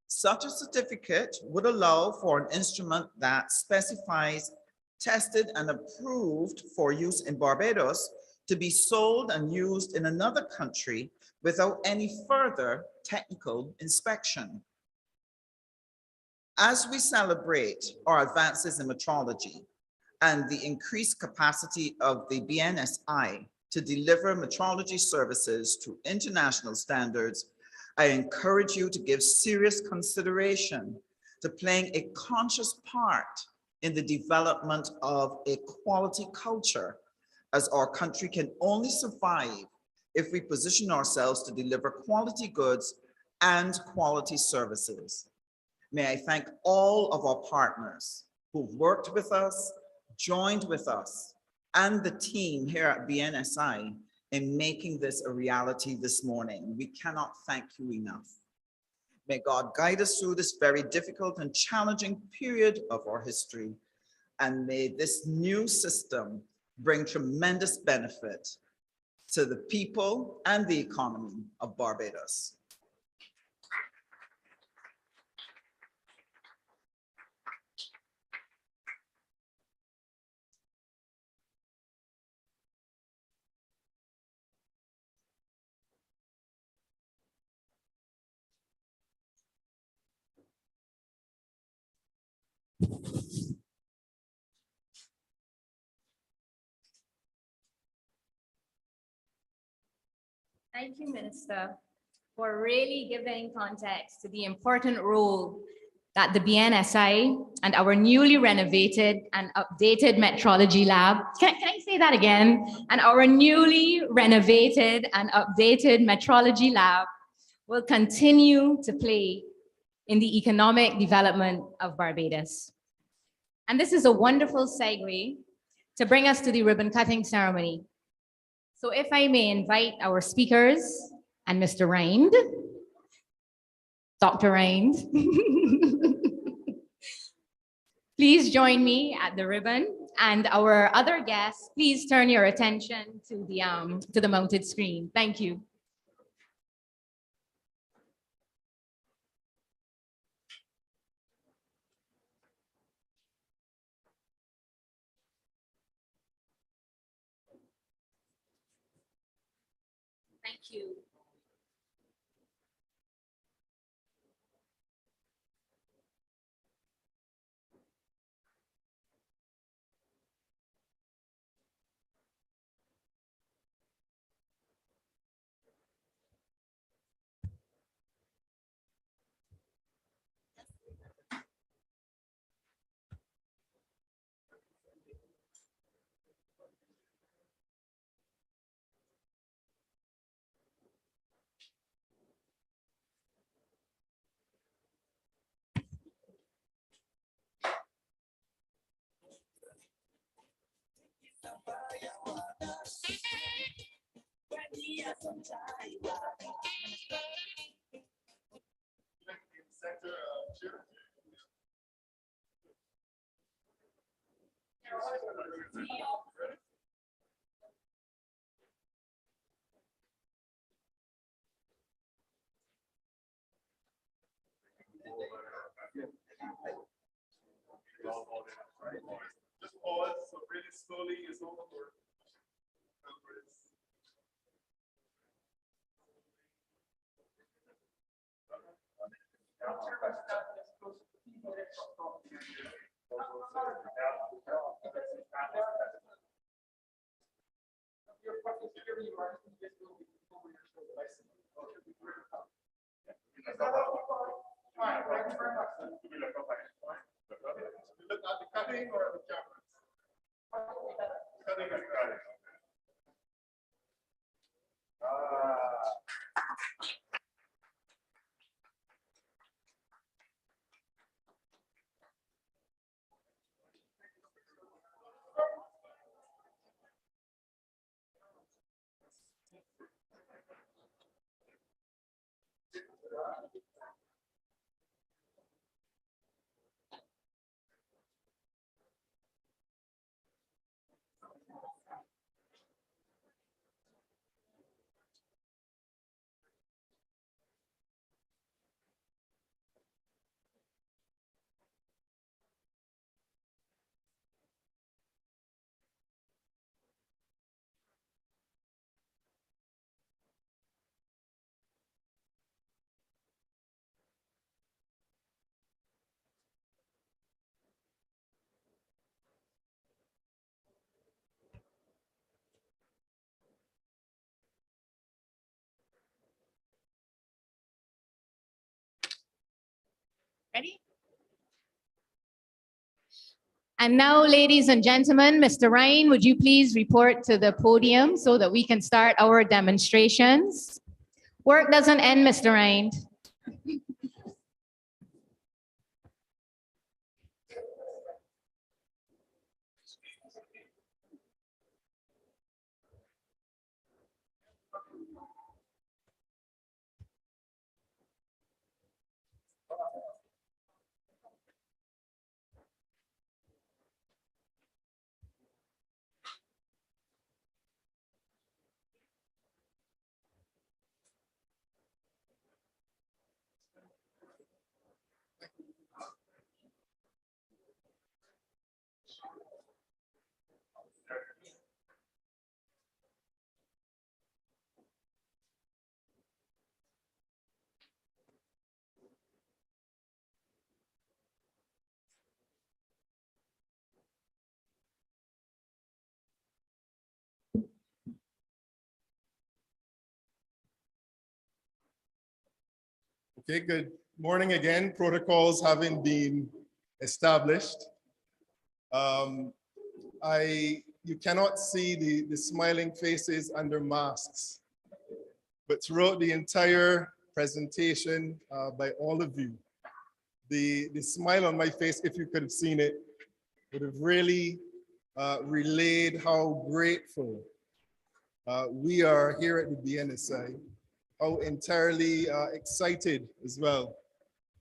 Such a certificate would allow for an instrument that specifies tested and approved for use in Barbados to be sold and used in another country without any further technical inspection. As we celebrate our advances in metrology and the increased capacity of the BNSI to deliver metrology services to international standards, I encourage you to give serious consideration to playing a conscious part in the development of a quality culture, as our country can only survive if we position ourselves to deliver quality goods and quality services. May I thank all of our partners who've worked with us, joined with us, and the team here at BNSI in making this a reality this morning. We cannot thank you enough. May God guide us through this very difficult and challenging period of our history, and may this new system bring tremendous benefit to the people and the economy of Barbados. Thank you, Minister, for really giving context to the important role that the BNSI and our newly renovated and updated metrology lab, can I say that again? And our newly renovated and updated metrology lab will continue to play in the economic development of Barbados. And this is a wonderful segue to bring us to the ribbon cutting ceremony. So if I may invite our speakers and Mr. Rind, Dr. Rind, please join me at the ribbon, and our other guests, please turn your attention to the mounted screen. Thank you. Thank you. Just pause, so really slowly is over. Look at the cutting or the cameras? Cutting and cutting. Ready? And now, ladies and gentlemen, Mr. Ryan, would you please report to the podium so that we can start our demonstrations? Work doesn't end, Mr. Ryan. Okay, good morning again. Protocols having been established. You cannot see the smiling faces under masks, but throughout the entire presentation by all of you, the smile on my face, if you could have seen it, would have really relayed how grateful we are here at the BNSI, how entirely excited as well.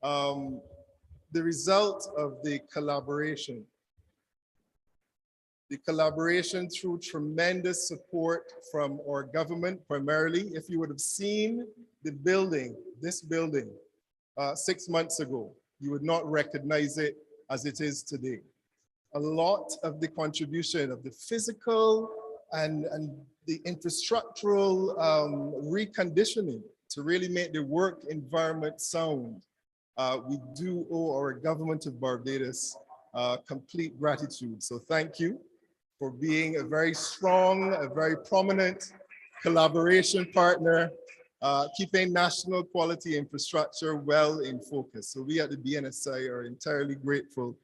The result of the collaboration through tremendous support from our government primarily. If you would have seen the building, this building, 6 months ago, you would not recognize it as it is today. A lot of the contribution of the physical and the infrastructural reconditioning to really make the work environment sound, we do owe our government of Barbados complete gratitude. So thank you for being a very strong, a very prominent collaboration partner, keeping national quality infrastructure well in focus. So we at the BNSI are entirely grateful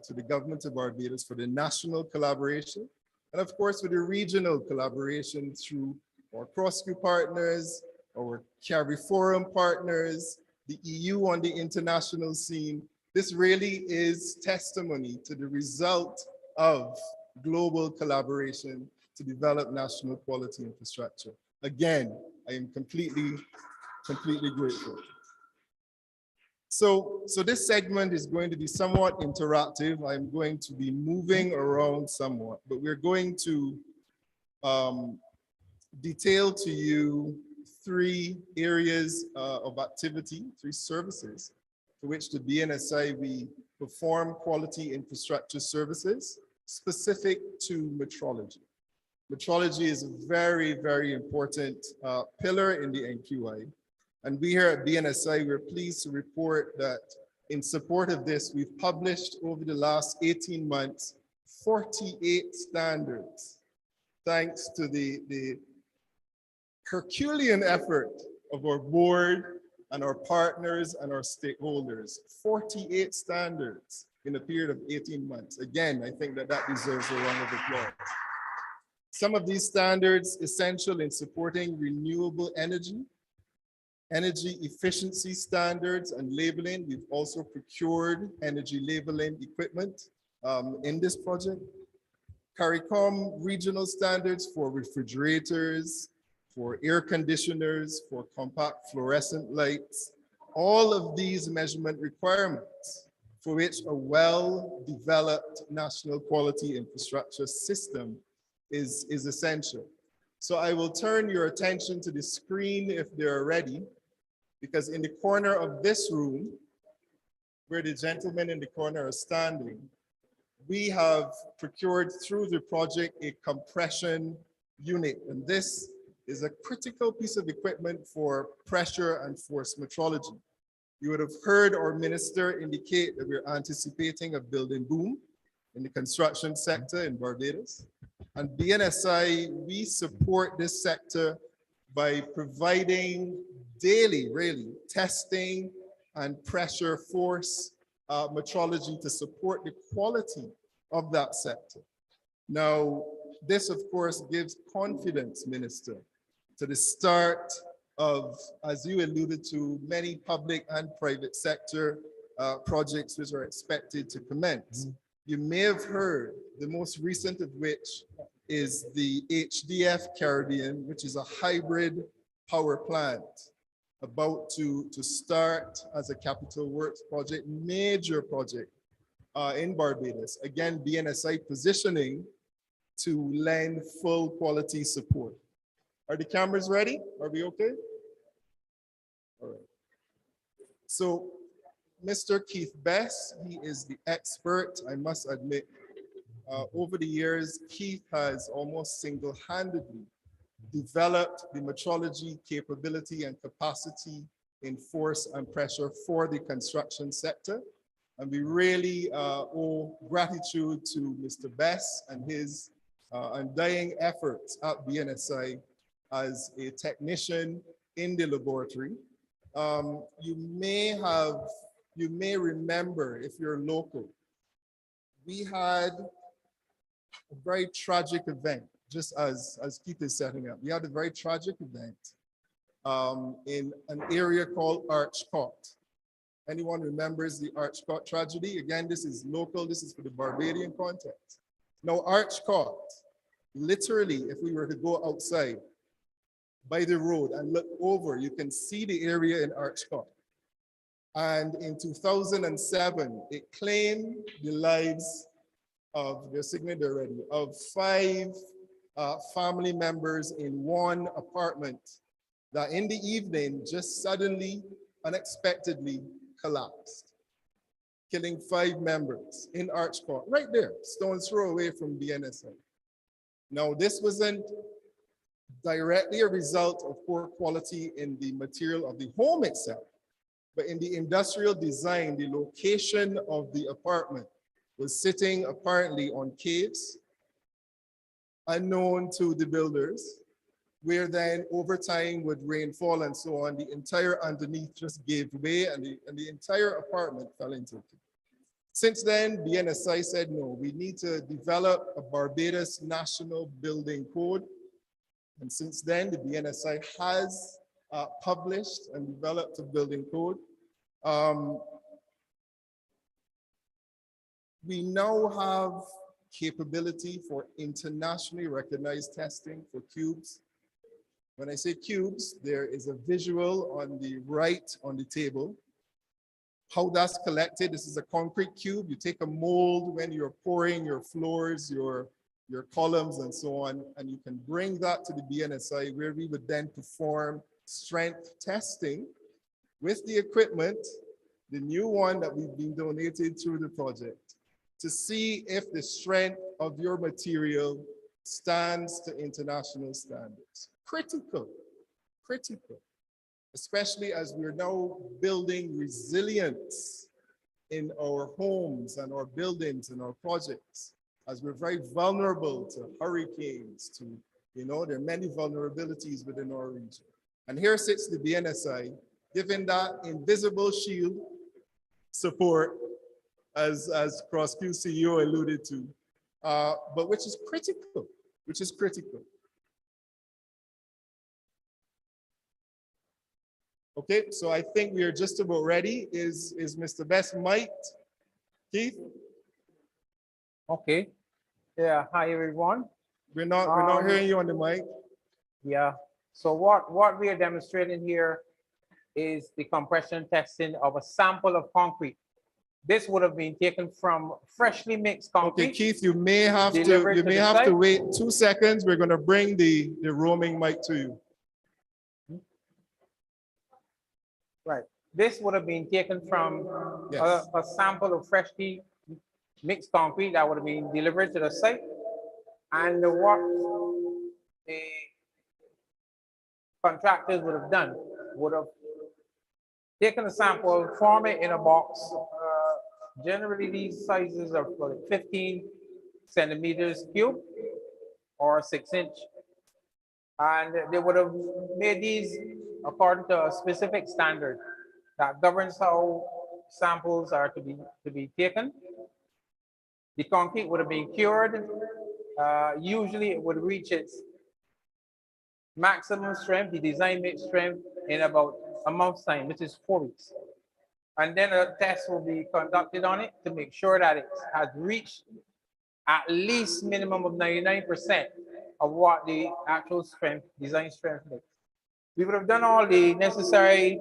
to the government of Barbados for the national collaboration, and of course for the regional collaboration through our cross-crew partners, our CARIFORUM partners, the EU on the international scene. This really is testimony to the result of global collaboration to develop national quality infrastructure. Again, I am completely grateful. So this segment is going to be somewhat interactive. I'm going to be moving around somewhat, but we're going to detail to you 3 areas of activity, 3 services for which the BNSI, we perform quality infrastructure services specific to metrology. Metrology is a very, very important pillar in the NQI. And we here at BNSI, we're pleased to report that in support of this, we've published over the last 18 months, 48 standards, thanks to the Herculean effort of our board and our partners and our stakeholders. 48 standards in a period of 18 months. Again, I think that deserves a round of applause. Some of these standards essential in supporting renewable energy efficiency standards and labeling. We've also procured energy labeling equipment in this project. CARICOM regional standards for refrigerators, for air conditioners, for compact fluorescent lights, all of these measurement requirements for which a well-developed national quality infrastructure system is essential. So I will turn your attention to the screen if they're ready, because in the corner of this room, where the gentlemen in the corner are standing, we have procured through the project a compression unit. And this is a critical piece of equipment for pressure and force metrology. You would have heard our minister indicate that we're anticipating a building boom in the construction sector in Barbados. And BNSI, we support this sector by providing daily, really, testing and pressure force metrology to support the quality of that sector. Now, this of course gives confidence, Minister, to the start of, as you alluded to, many public and private sector projects which are expected to commence. You may have heard, the most recent of which is the HDF Caribbean, which is a hybrid power plant about to start as a capital works project, major project in Barbados. Again, BNSI positioning to lend full quality support. Are the cameras ready? Are we okay? All right. So Mr. Keith Best, he is the expert, I must admit. Over the years, Keith has almost single-handedly developed the metrology capability and capacity in force and pressure for the construction sector. And we really owe gratitude to Mr. Best and his undying efforts at BNSI as a technician in the laboratory, you may remember if you're local, we had a very tragic event, just as Keith is setting up. We had a very tragic event in an area called Arch Court. Anyone remembers the Arch Court tragedy? Again, this is local, this is for the Barbadian context. Now, Arch Court, literally, if we were to go outside by the road and look over, you can see the area in Arch Court. And in 2007, it claimed the lives of, they're signaling already, of 5 family members in one apartment that in the evening just suddenly, unexpectedly collapsed, killing 5 members in Arch Court, right there, stone's throw away from BNSI. Now, this wasn't directly a result of poor quality in the material of the home itself, but in the industrial design, the location of the apartment was sitting apparently on caves unknown to the builders, where then over time with rainfall and so on, the entire underneath just gave way and the entire apartment fell into it. Since then, BNSI said, no, we need to develop a Barbados National Building Code. And since then, the BNSI has published and developed a building code. We now have capability for internationally recognized testing for cubes. When I say cubes, there is a visual on the right on the table. How that's collected, this is a concrete cube. You take a mold when you're pouring your floors, your columns and so on, and you can bring that to the BNSI where we would then perform strength testing with the equipment, the new one that we've been donated through the project, to see if the strength of your material stands to international standards. Critical, critical, especially as we're now building resilience in our homes and our buildings and our projects, as we're very vulnerable to hurricanes, to, there are many vulnerabilities within our region. And here sits the BNSI, giving that invisible shield support, as CrossQ CEO alluded to, but which is critical, Okay, so I think we are just about ready. Is Mr. Best mic'd? Keith? Okay. Yeah, hi everyone. We're not hearing you on the mic. Yeah. So what we are demonstrating here is the compression testing of a sample of concrete. This would have been taken from freshly mixed concrete. Okay, Keith, you may have to wait 2 seconds. We're going to bring the roaming mic to you. Right. This would have been taken from a sample of freshly mixed concrete that would have been delivered to the site. And what the contractors would have done would have taken a sample, form it in a box. Generally, these sizes are 15 centimeters cube or 6 inch. And they would have made these according to a specific standard that governs how samples are to be taken. The concrete would have been cured. Usually it would reach its maximum strength, the design mix strength, in about a month's time, which is 4 weeks. And then a test will be conducted on it to make sure that it has reached at least minimum of 99% of what the actual strength, design strength is. We would have done all the necessary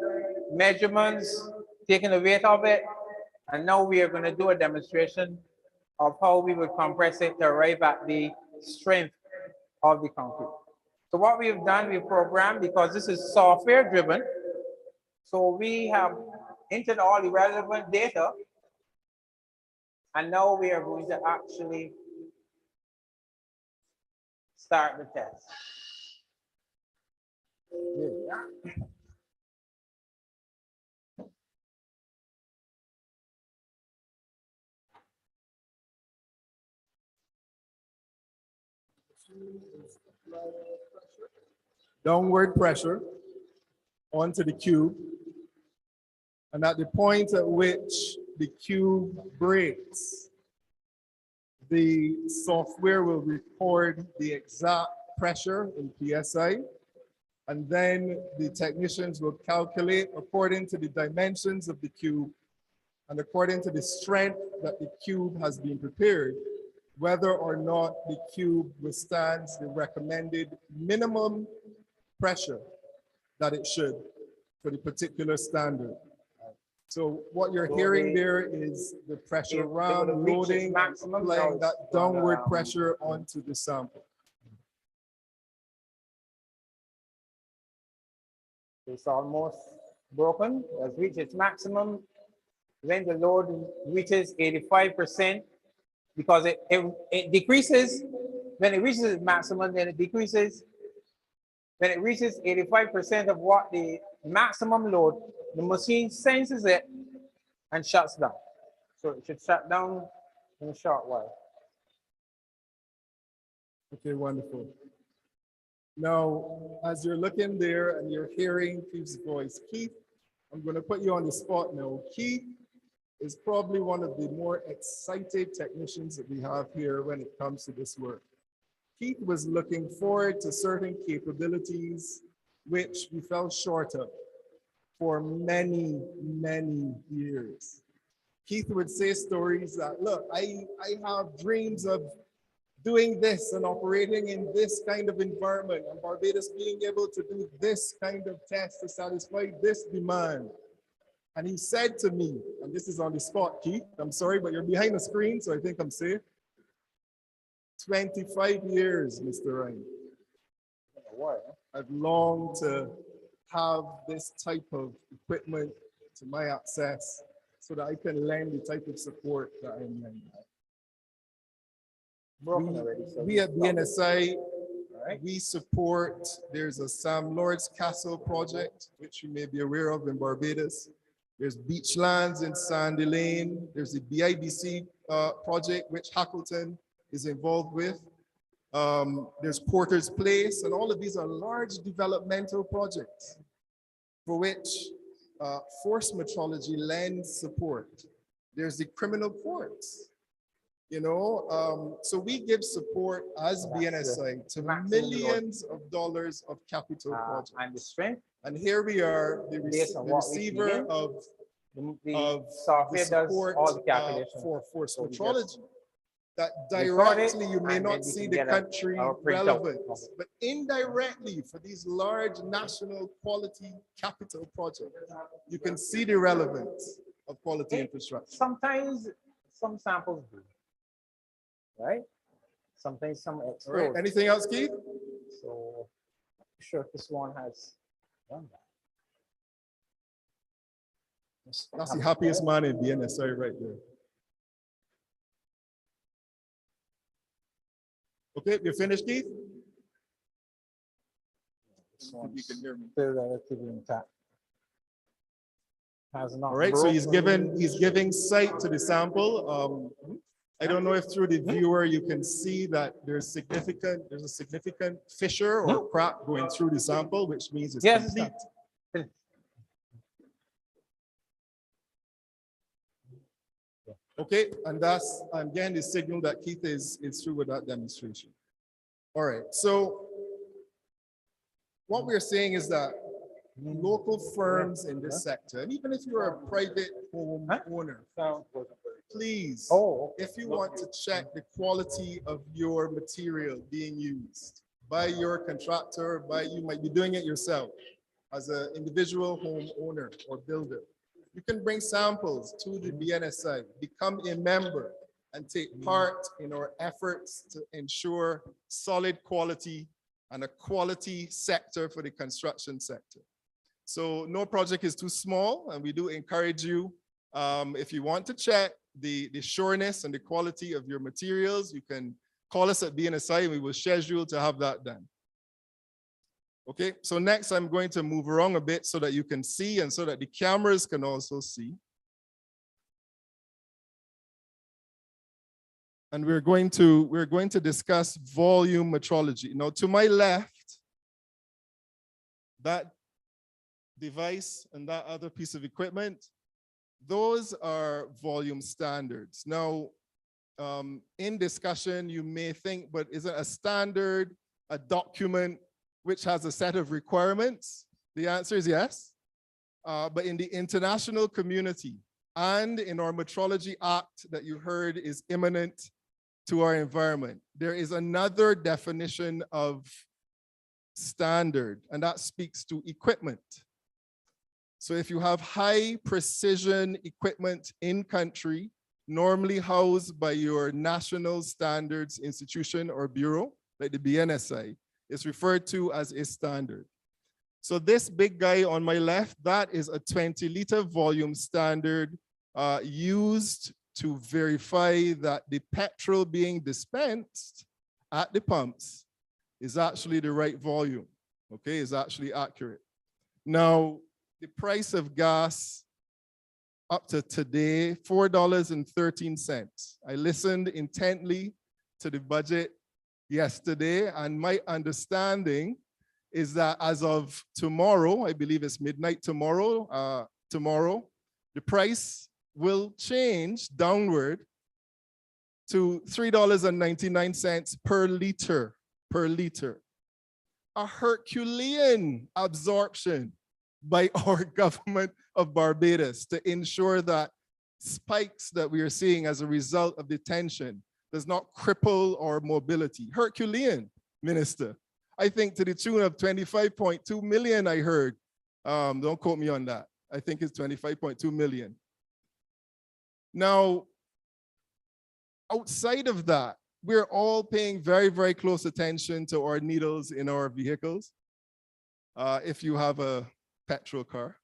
measurements, taken the weight of it, and now we are going to do a demonstration of how we would compress it to arrive at the strength of the concrete. So what we have done, we've programmed, because this is software driven. So we have entered all the relevant data, and now we are going to actually start the test. Here we are. Downward pressure onto the cube. And at the point at which the cube breaks, the software will record the exact pressure in PSI, and then the technicians will calculate according to the dimensions of the cube and according to the strength that the cube has been prepared, whether or not the cube withstands the recommended minimum pressure that it should for the particular standard. So what you're hearing there is the pressure ram loading, applying that downward pressure onto the sample. It's almost broken, it has reached its maximum. When the load reaches 85%, because it decreases, when it reaches its maximum, then it decreases. When it reaches 85% of what the maximum load, the machine senses it and shuts down. So it should shut down in a short while. Okay, wonderful. Now, as you're looking there and you're hearing Keith's voice, Keith, I'm going to put you on the spot now. Keith is probably one of the more excited technicians that we have here when it comes to this work. Keith was looking forward to certain capabilities which we fell short of for many, many years. Keith would say stories that, look, I have dreams of doing this and operating in this kind of environment, and Barbados being able to do this kind of test to satisfy this demand. And he said to me, and this is on the spot, Keith, I'm sorry, but you're behind the screen, so I think I'm safe. 25 years, Mr. Ryan. I've longed to have this type of equipment to my access so that I can lend the type of support that I'm lending. We at BNSI, we support, there's a Sam Lord's Castle project, which you may be aware of in Barbados. There's Beachlands in Sandy Lane. There's the BIBC project, which Hackleton is involved with. There's Porter's Place, and all of these are large developmental projects for which force metrology lends support. There's the criminal courts. You know, so we give support as BNSI to millions of dollars of capital projects. And the strength. And here we are, the receiver of the software does support all the calculations for force metrology. That directly you may not see the country relevance, but indirectly for these large national quality capital projects, you can see the relevance of quality infrastructure. Sometimes some samples do. Right? Sometimes some explode. All right, anything else, Keith? So, I'm sure if this one has done that. That's the happiest man in BNSI right there. Okay, you finished, Keith? You can hear me. Still relatively intact. Has not all right, so he's giving sight to the sample. I don't know if through the viewer you can see that there's a significant fissure or crack going through the sample, which means it's complete. Okay, and that's again the signal that Keith is through with that demonstration. All right, so what we're saying is that local firms in this sector, and even if you're a private home owner, please, if you want to check the quality of your material being used by your contractor, you might be doing it yourself as an individual home owner or builder. You can bring samples to the BNSI, become a member, and take part in our efforts to ensure solid quality and a quality sector for the construction sector. So no project is too small, and we do encourage you, if you want to check the sureness and the quality of your materials, you can call us at BNSI and we will schedule to have that done. Okay, so next I'm going to move around a bit so that you can see and so that the cameras can also see. And we're going to discuss volume metrology. Now to my left, that device and that other piece of equipment Those are volume standards. Now, in discussion, you may think, but is it a standard, a document which has a set of requirements? The answer is yes. But in the international community and in our Metrology Act that you heard is imminent to our environment, there is another definition of standard, and that speaks to equipment. So if you have high precision equipment in country, normally housed by your National Standards Institution or Bureau, like the BNSI, it's referred to as a standard. So this big guy on my left, that is a 20-liter volume standard used to verify that the petrol being dispensed at the pumps is actually the right volume, okay, is actually accurate. Now, the price of gas up to today, $4.13. I listened intently to the budget yesterday, and my understanding is that as of tomorrow, I believe it's midnight tomorrow, the price will change downward to $3.99 per liter. A Herculean absorption by our government of Barbados to ensure that spikes that we are seeing as a result of the tension does not cripple our mobility. Herculean, Minister. I think to the tune of 25.2 million, I heard. Don't quote me on that. I think it's 25.2 million. Now, outside of that, we're all paying very, very close attention to our needles in our vehicles. If you have a petrol car.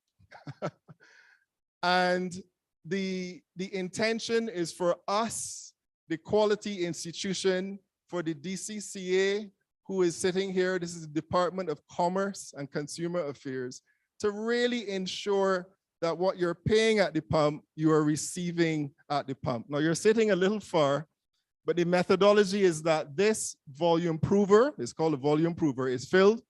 And the intention is for us, the quality institution, for the DCCA, who is sitting here, this is the Department of Commerce and Consumer Affairs, to really ensure that what you're paying at the pump, you are receiving at the pump. Now you're sitting a little far, but the methodology is that this volume prover, it's called a volume prover, is filled.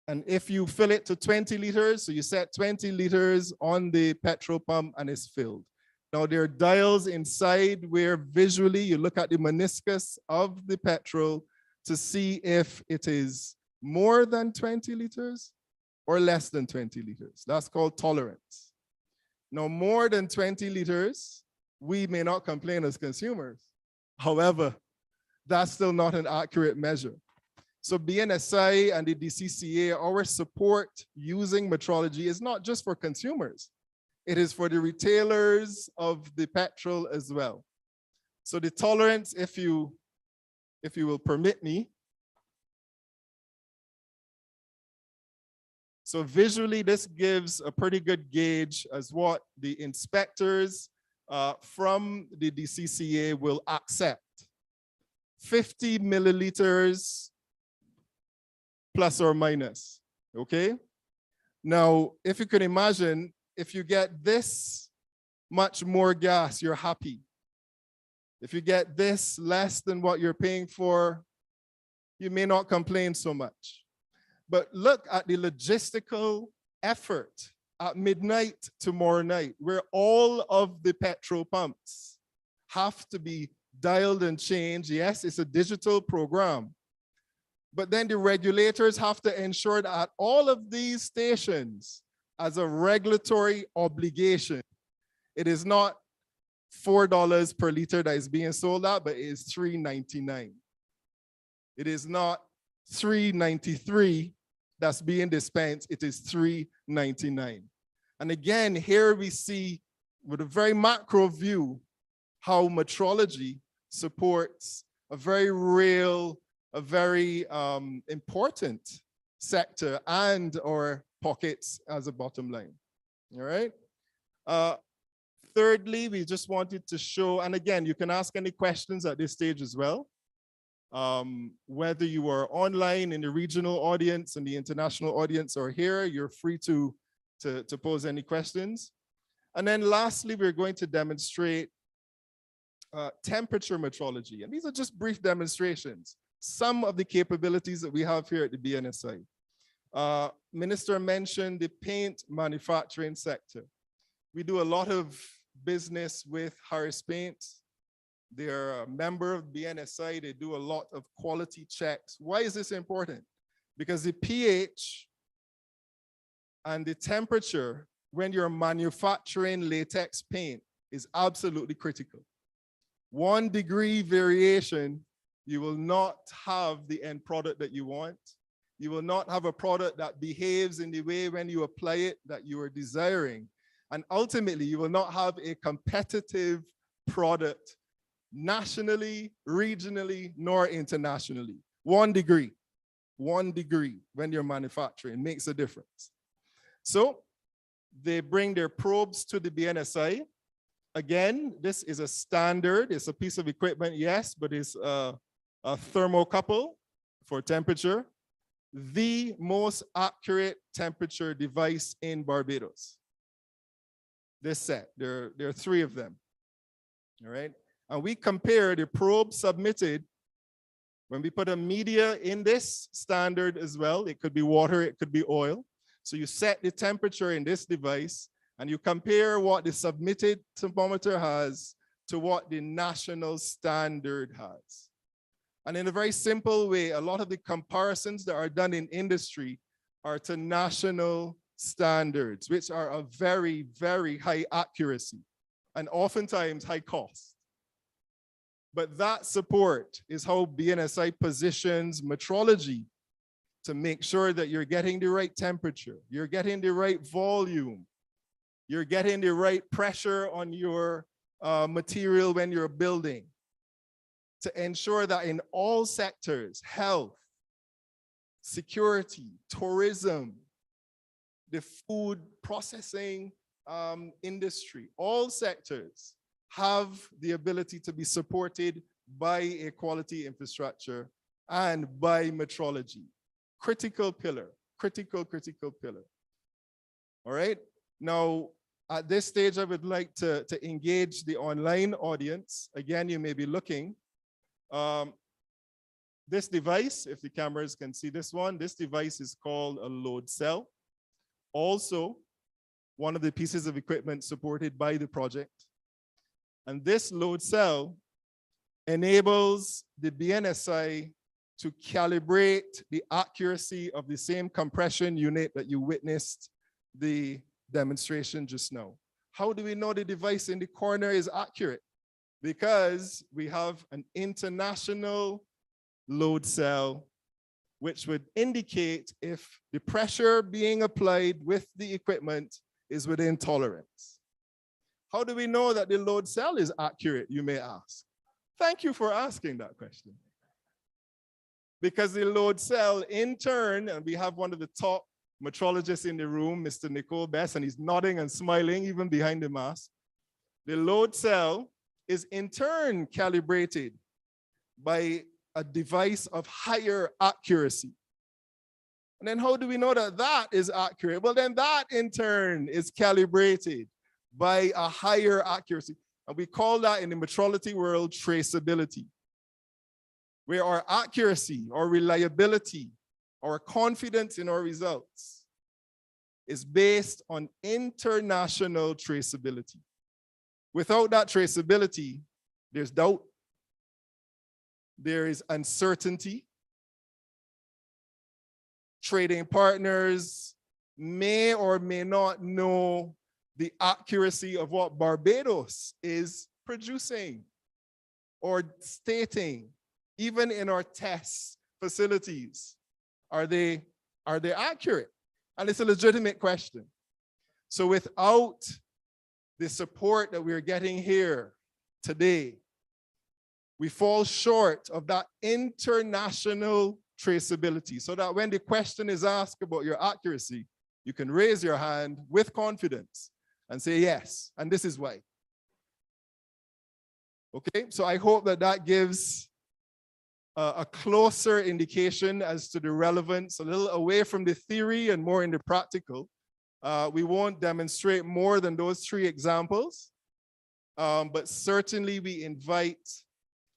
And if you fill it to 20 liters, so you set 20 liters on the petrol pump and it's filled. Now there are dials inside where visually you look at the meniscus of the petrol to see if it is more than 20 liters or less than 20 liters. That's called tolerance. Now more than 20 liters, we may not complain as consumers. However, that's still not an accurate measure. So BNSI and the DCCA, our support using metrology is not just for consumers. It is for the retailers of the petrol as well. So the tolerance, if you will permit me. So visually, this gives a pretty good gauge as what the inspectors from the DCCA will accept. 50 milliliters plus or minus, okay? Now, if you can imagine, if you get this much more gas, you're happy. If you get this less than what you're paying for, you may not complain so much. But look at the logistical effort at midnight tomorrow night, where all of the petrol pumps have to be dialed and changed. Yes, it's a digital program. But then the regulators have to ensure that at all of these stations, as a regulatory obligation, it is not $4 per liter that is being sold at, but it is $3.99. It is not $3.93 that's being dispensed, it is $3.99. And again, here we see with a very macro view how metrology supports a very real, a very important sector and or pockets as a bottom line, all right? Thirdly, we just wanted to show, and again, you can ask any questions at this stage as well. Whether you are online in the regional audience and the international audience or here, you're free to pose any questions. And then lastly, we're going to demonstrate temperature metrology. And these are just brief demonstrations. Some of the capabilities that we have here at the BNSI. Minister mentioned the paint manufacturing sector. We do a lot of business with Harris Paint. They're a member of BNSI. They do a lot of quality checks. Why is this important? Because the pH and the temperature when you're manufacturing latex paint is absolutely critical. 1 degree variation, you will not have the end product that you want. You will not have a product that behaves in the way when you apply it that you are desiring. And ultimately, you will not have a competitive product nationally, regionally, nor internationally. 1 degree when you're manufacturing makes a difference. So they bring their probes to the BNSI. Again, this is a standard. It's a piece of equipment, yes, but it's a thermocouple for temperature. The most accurate temperature device in Barbados. This set, there are 3 of them, all right? And we compare the probe submitted when we put a media in this standard as well. It could be water, it could be oil. So you set the temperature in this device and you compare what the submitted thermometer has to what the national standard has. And in a very simple way, a lot of the comparisons that are done in industry are to national standards, which are of very, very high accuracy and oftentimes high cost. But that support is how BNSI positions metrology to make sure that you're getting the right temperature, you're getting the right volume, you're getting the right pressure on your material when you're building, to ensure that in all sectors, health, security, tourism, the food processing industry, all sectors have the ability to be supported by a quality infrastructure and by metrology. Critical pillar, critical pillar. All right, now at this stage, I would like to engage the online audience. Again, you may be looking. This device, if the cameras can see this one, this device is called a load cell. Also, one of the pieces of equipment supported by the project. And this load cell enables the BNSI to calibrate the accuracy of the same compression unit that you witnessed the demonstration just now. How do we know the device in the corner is accurate? Because we have an international load cell, which would indicate if the pressure being applied with the equipment is within tolerance. How do we know that the load cell is accurate, you may ask? Thank you for asking that question. Because the load cell in turn, and we have one of the top metrologists in the room, Mr. Nicole Best, and he's nodding and smiling even behind the mask. The load cell is in turn calibrated by a device of higher accuracy. And then how do we know that that is accurate? Well, then that in turn is calibrated by a higher accuracy. And we call that in the metrology world traceability, where our accuracy, our reliability, our confidence in our results is based on international traceability. Without that traceability, there's doubt, there is uncertainty. Trading partners may or may not know the accuracy of what Barbados is producing or stating, even in our test facilities. Are they accurate? And it's a legitimate question. So without the support that we're getting here today, we fall short of that international traceability, so that when the question is asked about your accuracy, you can raise your hand with confidence and say yes, and this is why. Okay, so I hope that that gives a closer indication as to the relevance, a little away from the theory and more in the practical. We won't demonstrate more than those 3 examples, but certainly we invite,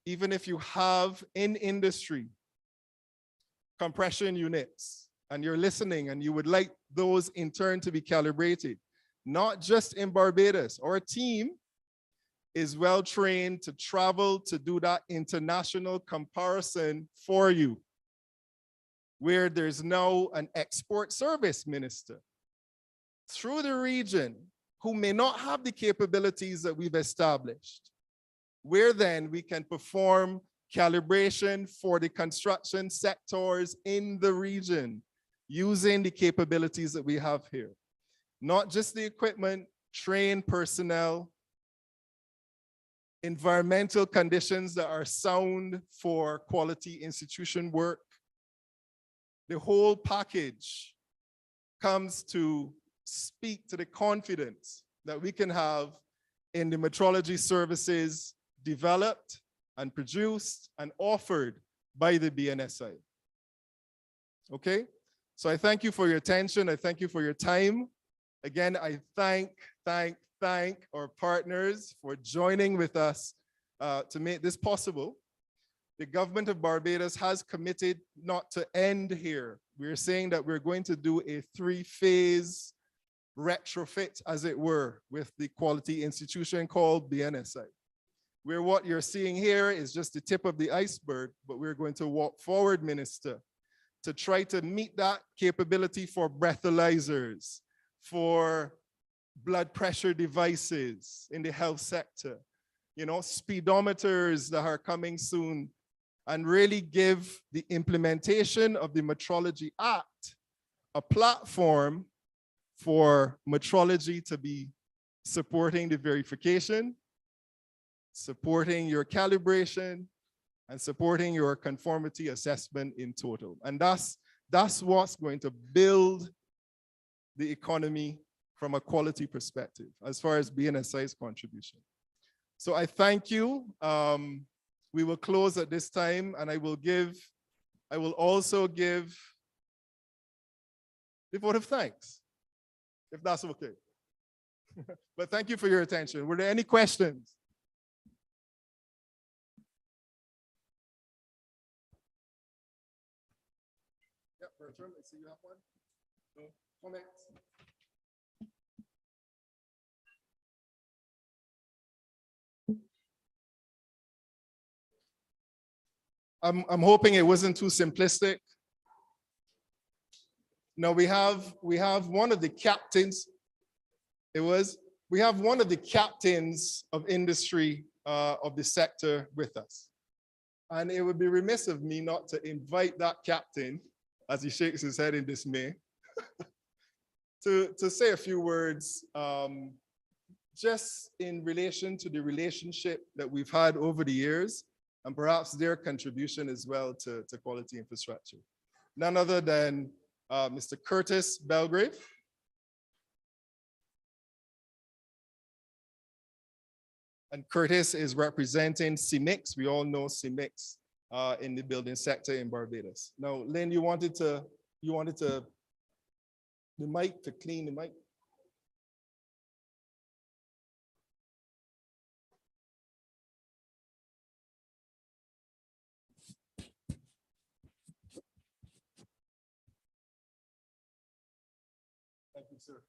even if you have in industry compression units and you're listening and you would like those in turn to be calibrated, not just in Barbados. Our team is well trained to travel to do that international comparison for you, where there's now an export service minister through the region who may not have the capabilities that we've established, where then we can perform calibration for the construction sectors in the region using the capabilities that we have here. Not just the equipment, trained personnel, environmental conditions that are sound for quality institution work. The whole package comes to speak to the confidence that we can have in the metrology services developed and produced and offered by the BNSI. Okay, so I thank you for your attention. I thank you for your time. Again, I thank our partners for joining with us to make this possible. The government of Barbados has committed not to end here. We're saying that we're going to do a 3-phase retrofit, as it were, with the quality institution called BNSI. Where what you're seeing here is just the tip of the iceberg, but we're going to walk forward, Minister, to try to meet that capability for breathalyzers, for blood pressure devices in the health sector, you know, speedometers that are coming soon, and really give the implementation of the Metrology Act a platform for metrology to be supporting the verification, supporting your calibration, and supporting your conformity assessment in total. And that's what's going to build the economy from a quality perspective, as far as BNSI's contribution. So I thank you. We will close at this time, and I will also give the vote of thanks, if that's okay. But thank you for your attention. Were there any questions? Yeah, Bertram, I see you have one. No comments? I'm hoping it wasn't too simplistic. No, we have one of the captains. We have one of the captains of industry of the sector with us. And it would be remiss of me not to invite that captain, as he shakes his head in dismay, to say a few words just in relation to the relationship that we've had over the years, and perhaps their contribution as well to quality infrastructure. None other than Mr. Curtis Belgrave. And Curtis is representing CIMIX. We all know CIMIX in the building sector in Barbados. Now, Lynn, you wanted the mic to clean the mic. Thank you, sir.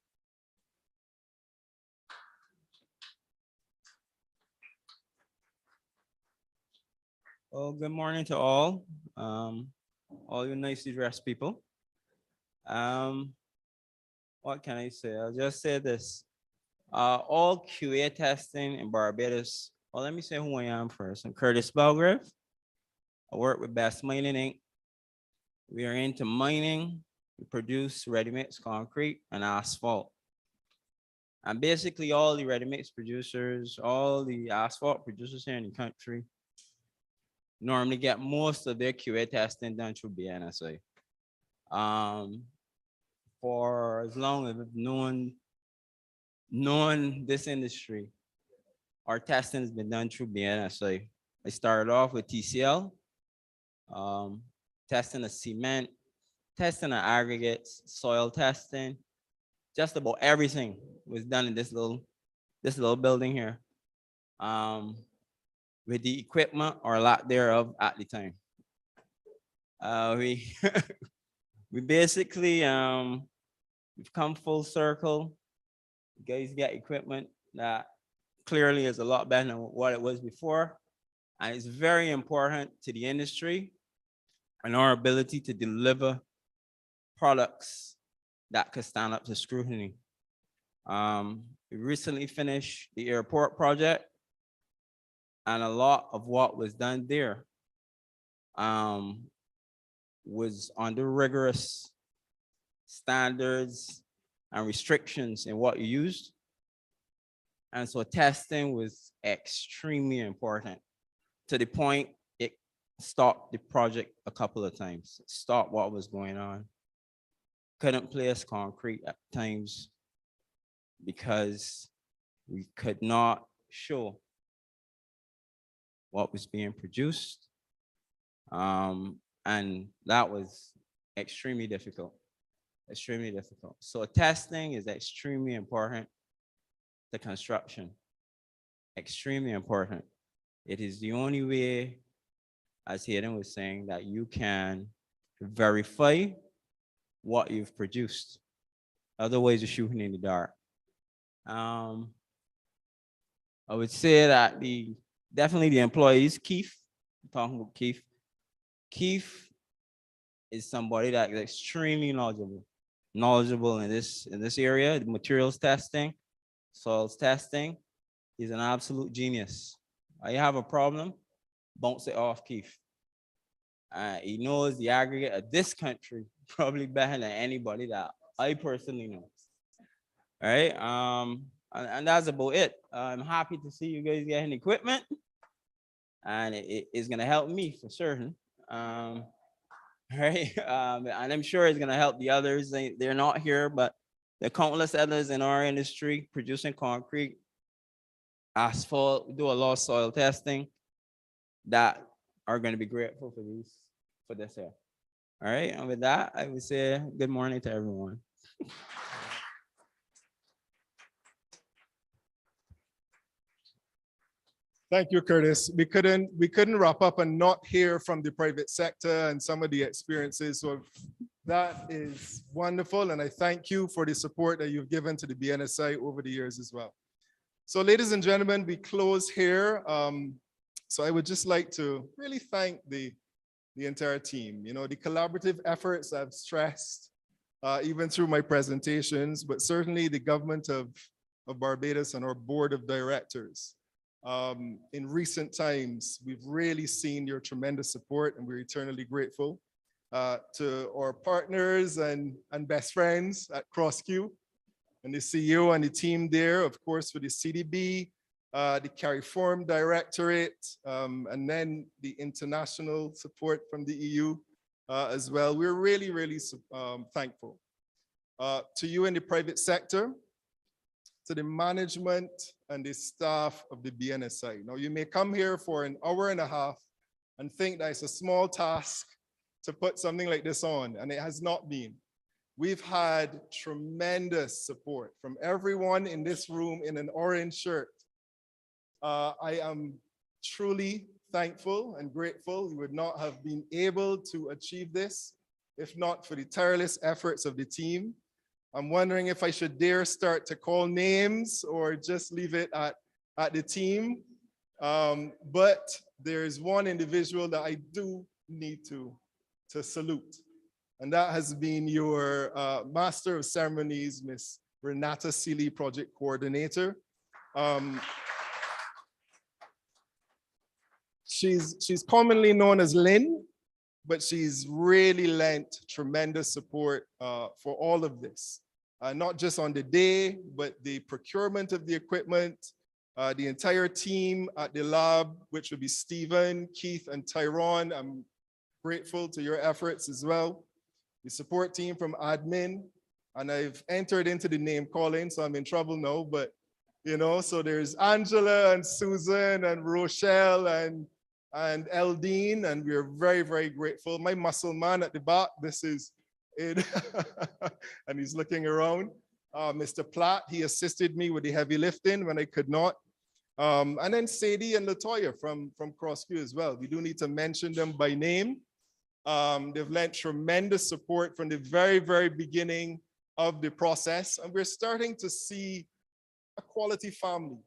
Well, good morning to all you nicely dressed people. What can I say? I'll just say this. All QA testing in Barbados. Well, let me say who I am first. I'm Curtis Belgrave. I work with Best Mining Inc. We are into mining. We produce ready-mix concrete and asphalt. And basically all the ready-mix producers, all the asphalt producers here in the country normally get most of their QA testing done through BNSI. For as long as I've known this industry, our testing has been done through BNSI. I started off with TCL, testing the cement, testing the aggregates, soil testing, just about everything was done in this little building here. With the equipment or lack thereof at the time. We basically we've come full circle. You guys get equipment that clearly is a lot better than what it was before. And it's very important to the industry and our ability to deliver products that could stand up to scrutiny. We recently finished the airport project, and a lot of what was done there was under rigorous standards and restrictions in what you used. And so testing was extremely important, to the point it stopped the project a couple of times, stopped what was going on. Couldn't place concrete at times because we could not show what was being produced. And that was extremely difficult, extremely difficult. So testing is extremely important to construction, extremely important. It is the only way, as Hayden was saying, that you can verify what you've produced. Otherwise, you're shooting in the dark. I would say that definitely the employees, Keith, I'm talking about Keith. Keith is somebody that is extremely knowledgeable in this area, the materials testing, soils testing. He's an absolute genius. You have a problem, bounce it off Keith. He knows the aggregate of this country probably better than anybody that I personally know. All right, and that's about it. I'm happy to see you guys getting equipment, and it is gonna help me for certain. Right, and I'm sure it's gonna help the others. They're not here, but there are countless others in our industry producing concrete, asphalt. We do a lot of soil testing that are going to be grateful for this here. All right, and with that, I would say good morning to everyone. Thank you, Curtis. We couldn't wrap up and not hear from the private sector and some of the experiences. So that is wonderful. And I thank you for the support that you've given to the BNSI over the years as well. So ladies and gentlemen, we close here. So I would just like to really thank the entire team. You know, the collaborative efforts I've stressed even through my presentations, but certainly the government of Barbados and our board of directors. In recent times, we've really seen your tremendous support, and we're eternally grateful to our partners and best friends at CrossQ and the CEO and the team there, of course, for the CDB, the CARIFORM Directorate, and then the international support from the EU as well. We're really, really thankful. To you in the private sector, to the management and the staff of the BNSI. Now, you may come here for an hour and a half and think that it's a small task to put something like this on, and it has not been. We've had tremendous support from everyone in this room in an orange shirt. I am truly thankful and grateful. We would not have been able to achieve this if not for the tireless efforts of the team. I'm wondering if I should dare start to call names or just leave it at the team. But there's one individual that I do need to salute. And that has been your Master of Ceremonies, Miss Renata Seeley, Project Coordinator. She's commonly known as Lynn, but she's really lent tremendous support for all of this. Not just on the day, but the procurement of the equipment, the entire team at the lab, which would be Stephen, Keith, and Tyrone. I'm grateful to your efforts as well. The support team from admin, and I've entered into the name calling, so I'm in trouble now, but you know, so there's Angela and Susan and Rochelle and Eldine, and we're very, very grateful. My muscle man at the back, this is it, and he's looking around. Mr. Platt, he assisted me with the heavy lifting when I could not. And then Sadie and Latoya from CrossQ as well. We do need to mention them by name. They've lent tremendous support from the very, very beginning of the process. And we're starting to see a quality family,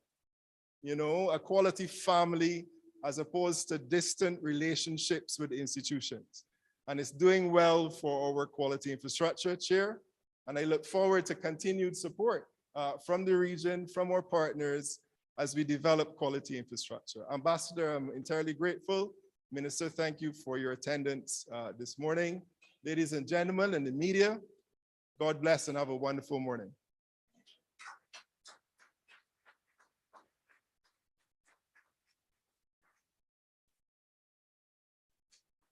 you know, a quality family as opposed to distant relationships with institutions. And it's doing well for our quality infrastructure, Chair. And I look forward to continued support from the region, from our partners, as we develop quality infrastructure. Ambassador, I'm entirely grateful. Minister, thank you for your attendance this morning. Ladies and gentlemen in the media, God bless and have a wonderful morning.